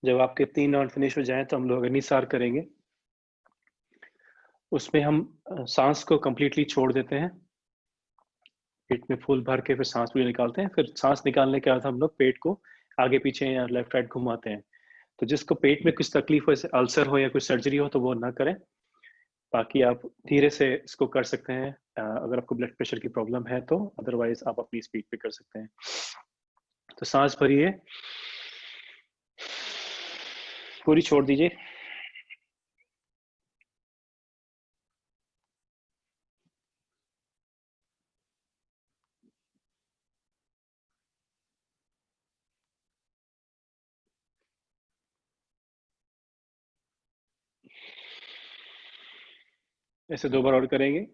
[SPEAKER 1] जब आपके 3 राउंड फिनिश हो जाएं तो हम लोग अग्निसार करेंगे। उसमें हम सांस को कंप्लीटली छोड़ देते हैं, पेट में फूल भर के फिर सांस भी निकालते हैं। फिर सांस निकालने के बाद हम लोग पेट को आगे पीछे या लेफ्ट राइट घुमाते हैं। तो जिसको पेट में कुछ तकलीफ हो, जैसे अल्सर हो या कुछ सर्जरी हो, तो वो ना करें। बाकी आप धीरे से इसको कर सकते हैं अगर आपको ब्लड प्रेशर की प्रॉब्लम है तो, अदरवाइज आप अपनी स्पीड पे कर सकते हैं। तो सांस भरिए, पूरी छोड़ दीजिए। ऐसे 2 बार और करेंगे।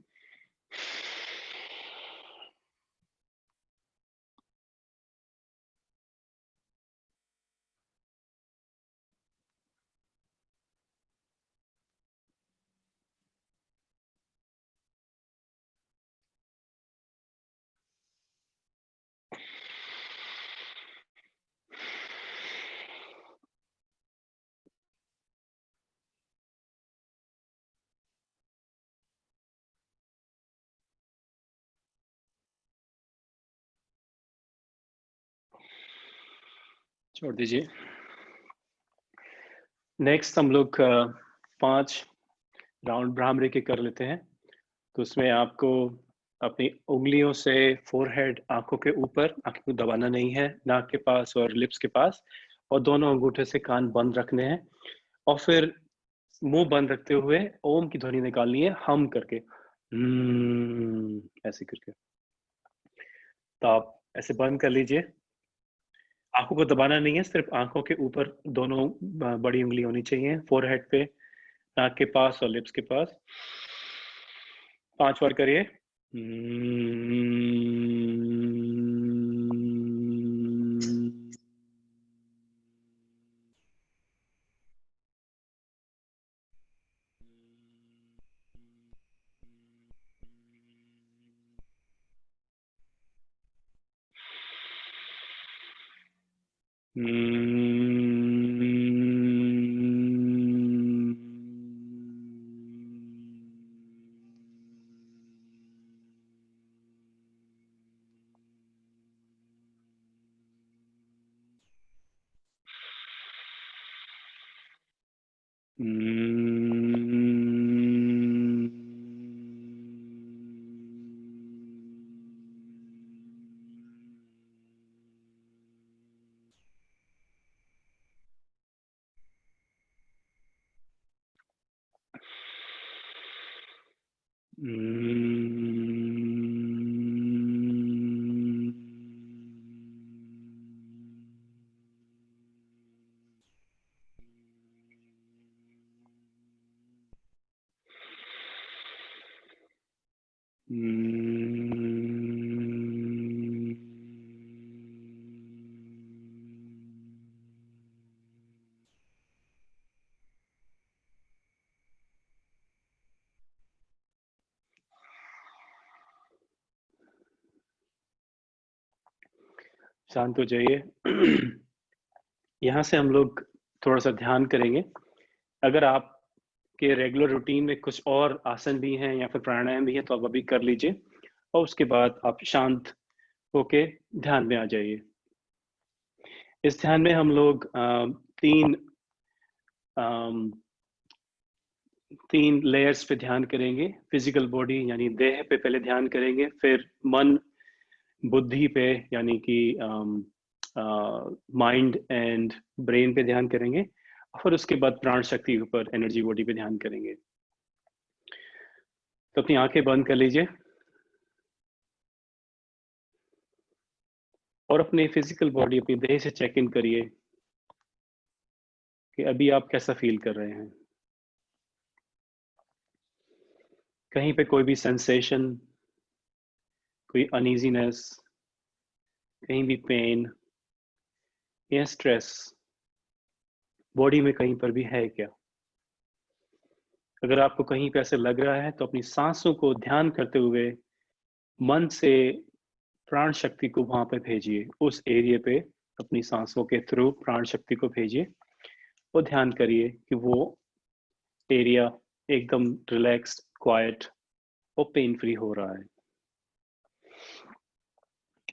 [SPEAKER 1] छोड़ दीजिए। नेक्स्ट हम लोग 5 राउंड भ्रामरी के कर लेते हैं। तो उसमें आपको अपनी उंगलियों से फोरहेड, आंखों के ऊपर, आंखों को दबाना नहीं है, नाक के पास और लिप्स के पास, और दोनों अंगूठे से कान बंद रखने हैं। और फिर मुंह बंद रखते हुए ओम की ध्वनि निकालनी है, हम करके, ऐसे करके। तो आप ऐसे बंद कर लीजिए। आंखों को दबाना नहीं है, सिर्फ आंखों के ऊपर दोनों बड़ी उंगली होनी चाहिए, फोरहेड पे, नाक के पास और लिप्स के पास। 5 बार करिए। शांत हो जाइए। यहाँ से हम लोग थोड़ा सा ध्यान करेंगे। अगर आपके रेगुलर रूटीन में कुछ और आसन भी हैं या फिर प्राणायाम भी है तो आप अभी कर लीजिए, और उसके बाद आप शांत होके ध्यान में आ जाइए। इस ध्यान में हम लोग तीन तीन लेयर्स पे ध्यान करेंगे। फिजिकल बॉडी यानी देह पे पहले ध्यान करेंगे, फिर मन बुद्धि पे यानी कि माइंड एंड ब्रेन पे ध्यान करेंगे, और उसके बाद प्राण शक्ति के ऊपर एनर्जी बॉडी पे ध्यान करेंगे। तो अपनी आंखें बंद कर लीजिए और अपनी फिजिकल बॉडी, अपनी देह से चेक इन करिए कि अभी आप कैसा फील कर रहे हैं। कहीं पे कोई भी सेंसेशन, कोई अनईजीनेस, कहीं भी पेन या स्ट्रेस बॉडी में कहीं पर भी है क्या? अगर आपको कहीं पे ऐसे लग रहा है तो अपनी सांसों को ध्यान करते हुए मन से प्राण शक्ति को वहां पे भेजिए, उस एरिया पे अपनी सांसों के थ्रू प्राण शक्ति को भेजिए और ध्यान करिए कि वो एरिया एकदम रिलैक्स्ड, क्वाइट और पेन फ्री हो रहा है।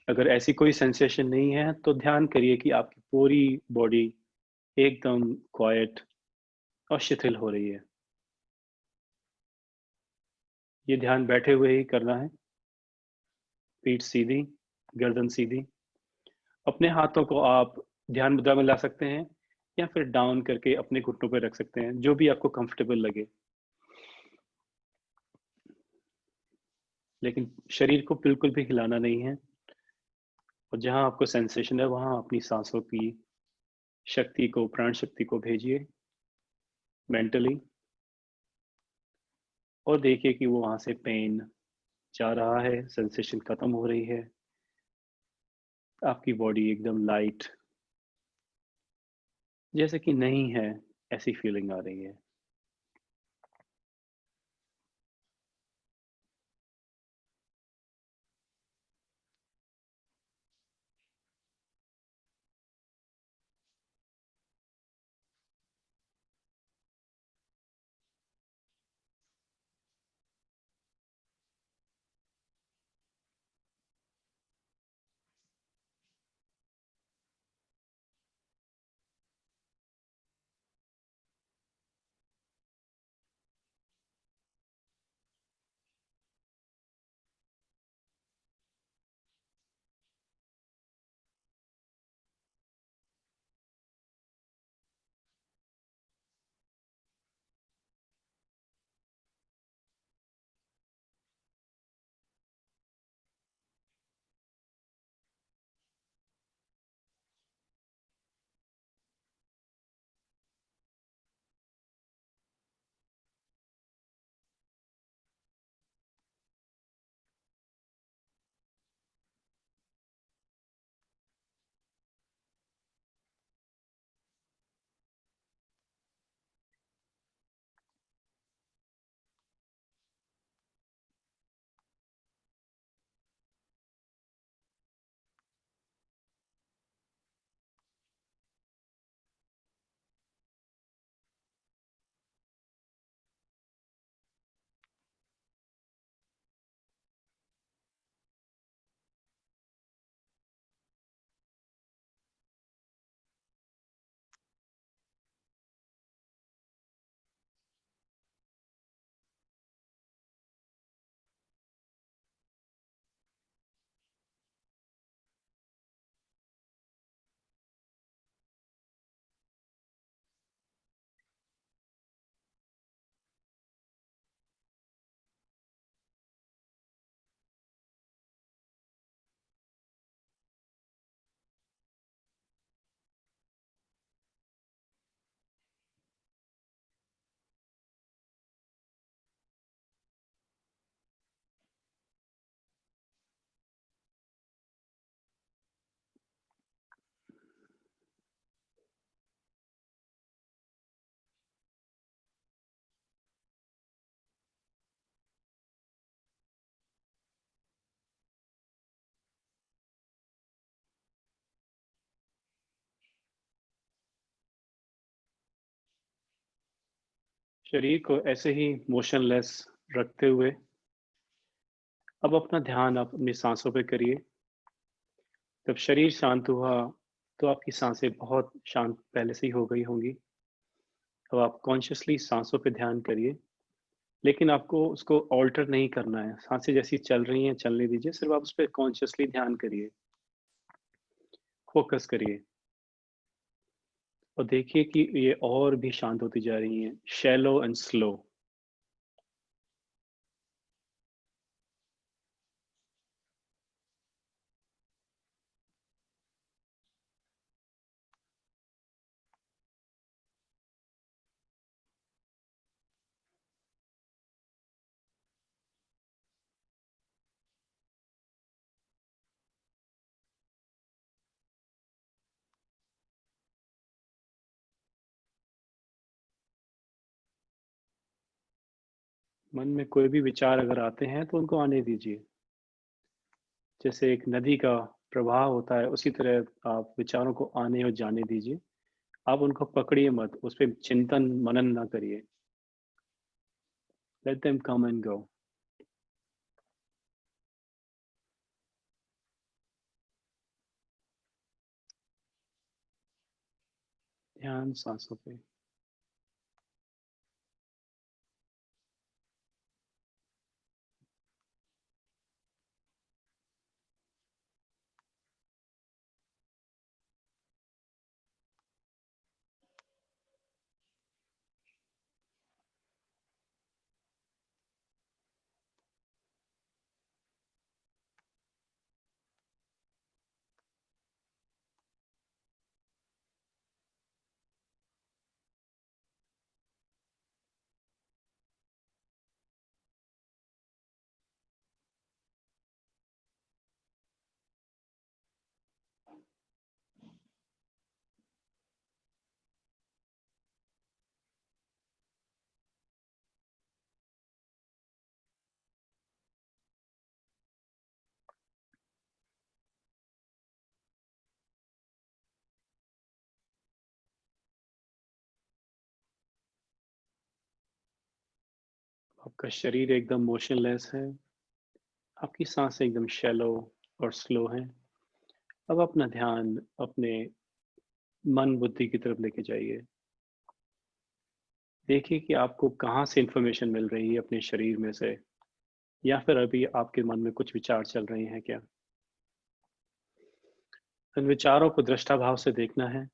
[SPEAKER 1] अगर ऐसी कोई सेंसेशन नहीं है तो ध्यान करिए कि आपकी पूरी बॉडी एकदम क्वाइट और शिथिल हो रही है। ये ध्यान बैठे हुए ही करना है। पीठ सीधी, गर्दन सीधी। अपने हाथों को आप ध्यान मुद्रा में ला सकते हैं या फिर डाउन करके अपने घुटनों पर रख सकते हैं, जो भी आपको कंफर्टेबल लगे। लेकिन शरीर को बिल्कुल भी हिलाना नहीं है, और जहां आपको सेंसेशन है वहां अपनी सांसों की शक्ति को, प्राण शक्ति को भेजिए मेंटली, और देखिए कि वो वहां से पेन जा रहा है, सेंसेशन खत्म हो रही है, आपकी बॉडी एकदम लाइट, जैसे कि नहीं है, ऐसी फीलिंग आ रही है। शरीर को ऐसे ही मोशनलेस रखते हुए अब अपना ध्यान आप अपनी सांसों पे करिए। जब शरीर शांत हुआ, तो आपकी सांसें बहुत शांत पहले से ही हो गई होंगी। अब आप कॉन्शियसली सांसों पे ध्यान करिए, लेकिन आपको उसको ऑल्टर नहीं करना है। सांसें जैसी चल रही हैं, चलने दीजिए, सिर्फ़ आप उस पे कॉन्शियसली ध्यान करिए, फ़ोकस करिए और देखिए कि ये और भी शांत होती जा रही हैं, शैलो एंड स्लो। मन में कोई भी विचार अगर आते हैं, तो उनको आने दीजिए। जैसे एक नदी का प्रवाह होता है, उसी तरह आप विचारों को आने और जाने दीजिए। आप उनको पकड़िए मत, उस पे चिंतन, मनन ना करिए। Let them come and go. ध्यान साँसों पे। आपका शरीर एकदम मोशनलेस है, आपकी साँसें एकदम शैलो और स्लो हैं। अब अपना ध्यान अपने मन बुद्धि की तरफ लेके जाइए। देखिए कि आपको कहाँ से इन्फॉर्मेशन मिल रही है अपने शरीर में से, या फिर अभी आपके मन में कुछ विचार चल रहे हैं क्या? इन विचारों को दृष्टा भाव से देखना है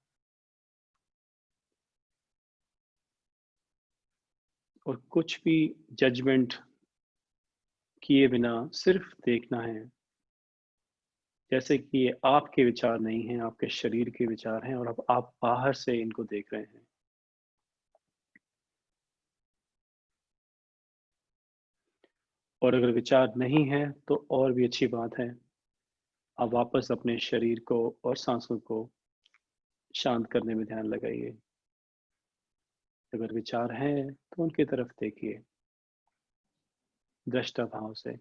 [SPEAKER 1] और कुछ भी जजमेंट किए बिना सिर्फ देखना है। जैसे कि ये आपके विचार नहीं हैं, आपके शरीर के विचार हैं और अब आप बाहर से इनको देख रहे हैं। और अगर विचार नहीं है, तो और भी अच्छी बात है। आप वापस अपने शरीर को और सांसों को शांत करने में ध्यान लगाइए। अगर विचार हैं, तो उनकी तरफ देखिए, दृष्टा भाव से।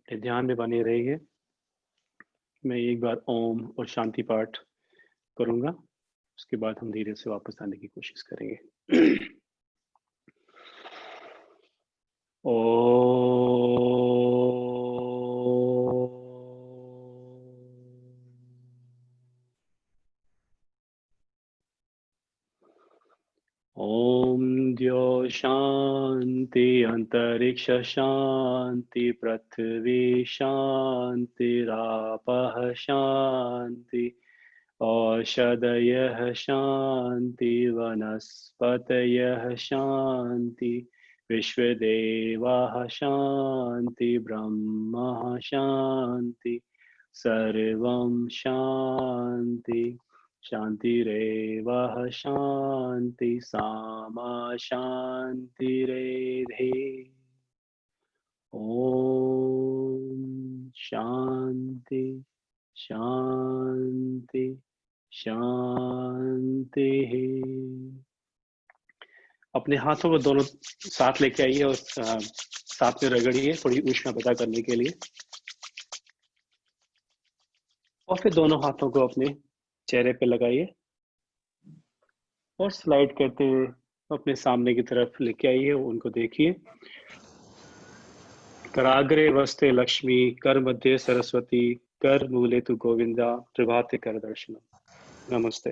[SPEAKER 1] अपने ध्यान में बने रहिए। मैं एक बार ओम और शांति पाठ करूँगा, उसके बाद हम धीरे से वापस आने की कोशिश करेंगे। ओम द्यो शांति अंतरिक्ष शांति पृथ्वी शांतिरापः शांति औषधयः शांति वनस्पतयः शांति विश्वदेवाः शांति ब्रह्म शांति सर्वं शांति शांतिरेव शांति सामा शांतिरेधि। ओम शांति शांति शांति। अपने हाथों को दोनों साथ लेके आइए और साथ में रगड़िए थोड़ी ऊष्मा पैदा करने के लिए, और फिर दोनों हाथों को अपने चेहरे पे लगाइए और स्लाइड करते हुए अपने सामने की तरफ लेके आइए, उनको देखिए। कराग्रे वस्ते लक्ष्मी, कर मध्य सरस्वती, कर मूले तु गोविंदा, प्रभाते कर दर्शनम। नमस्ते।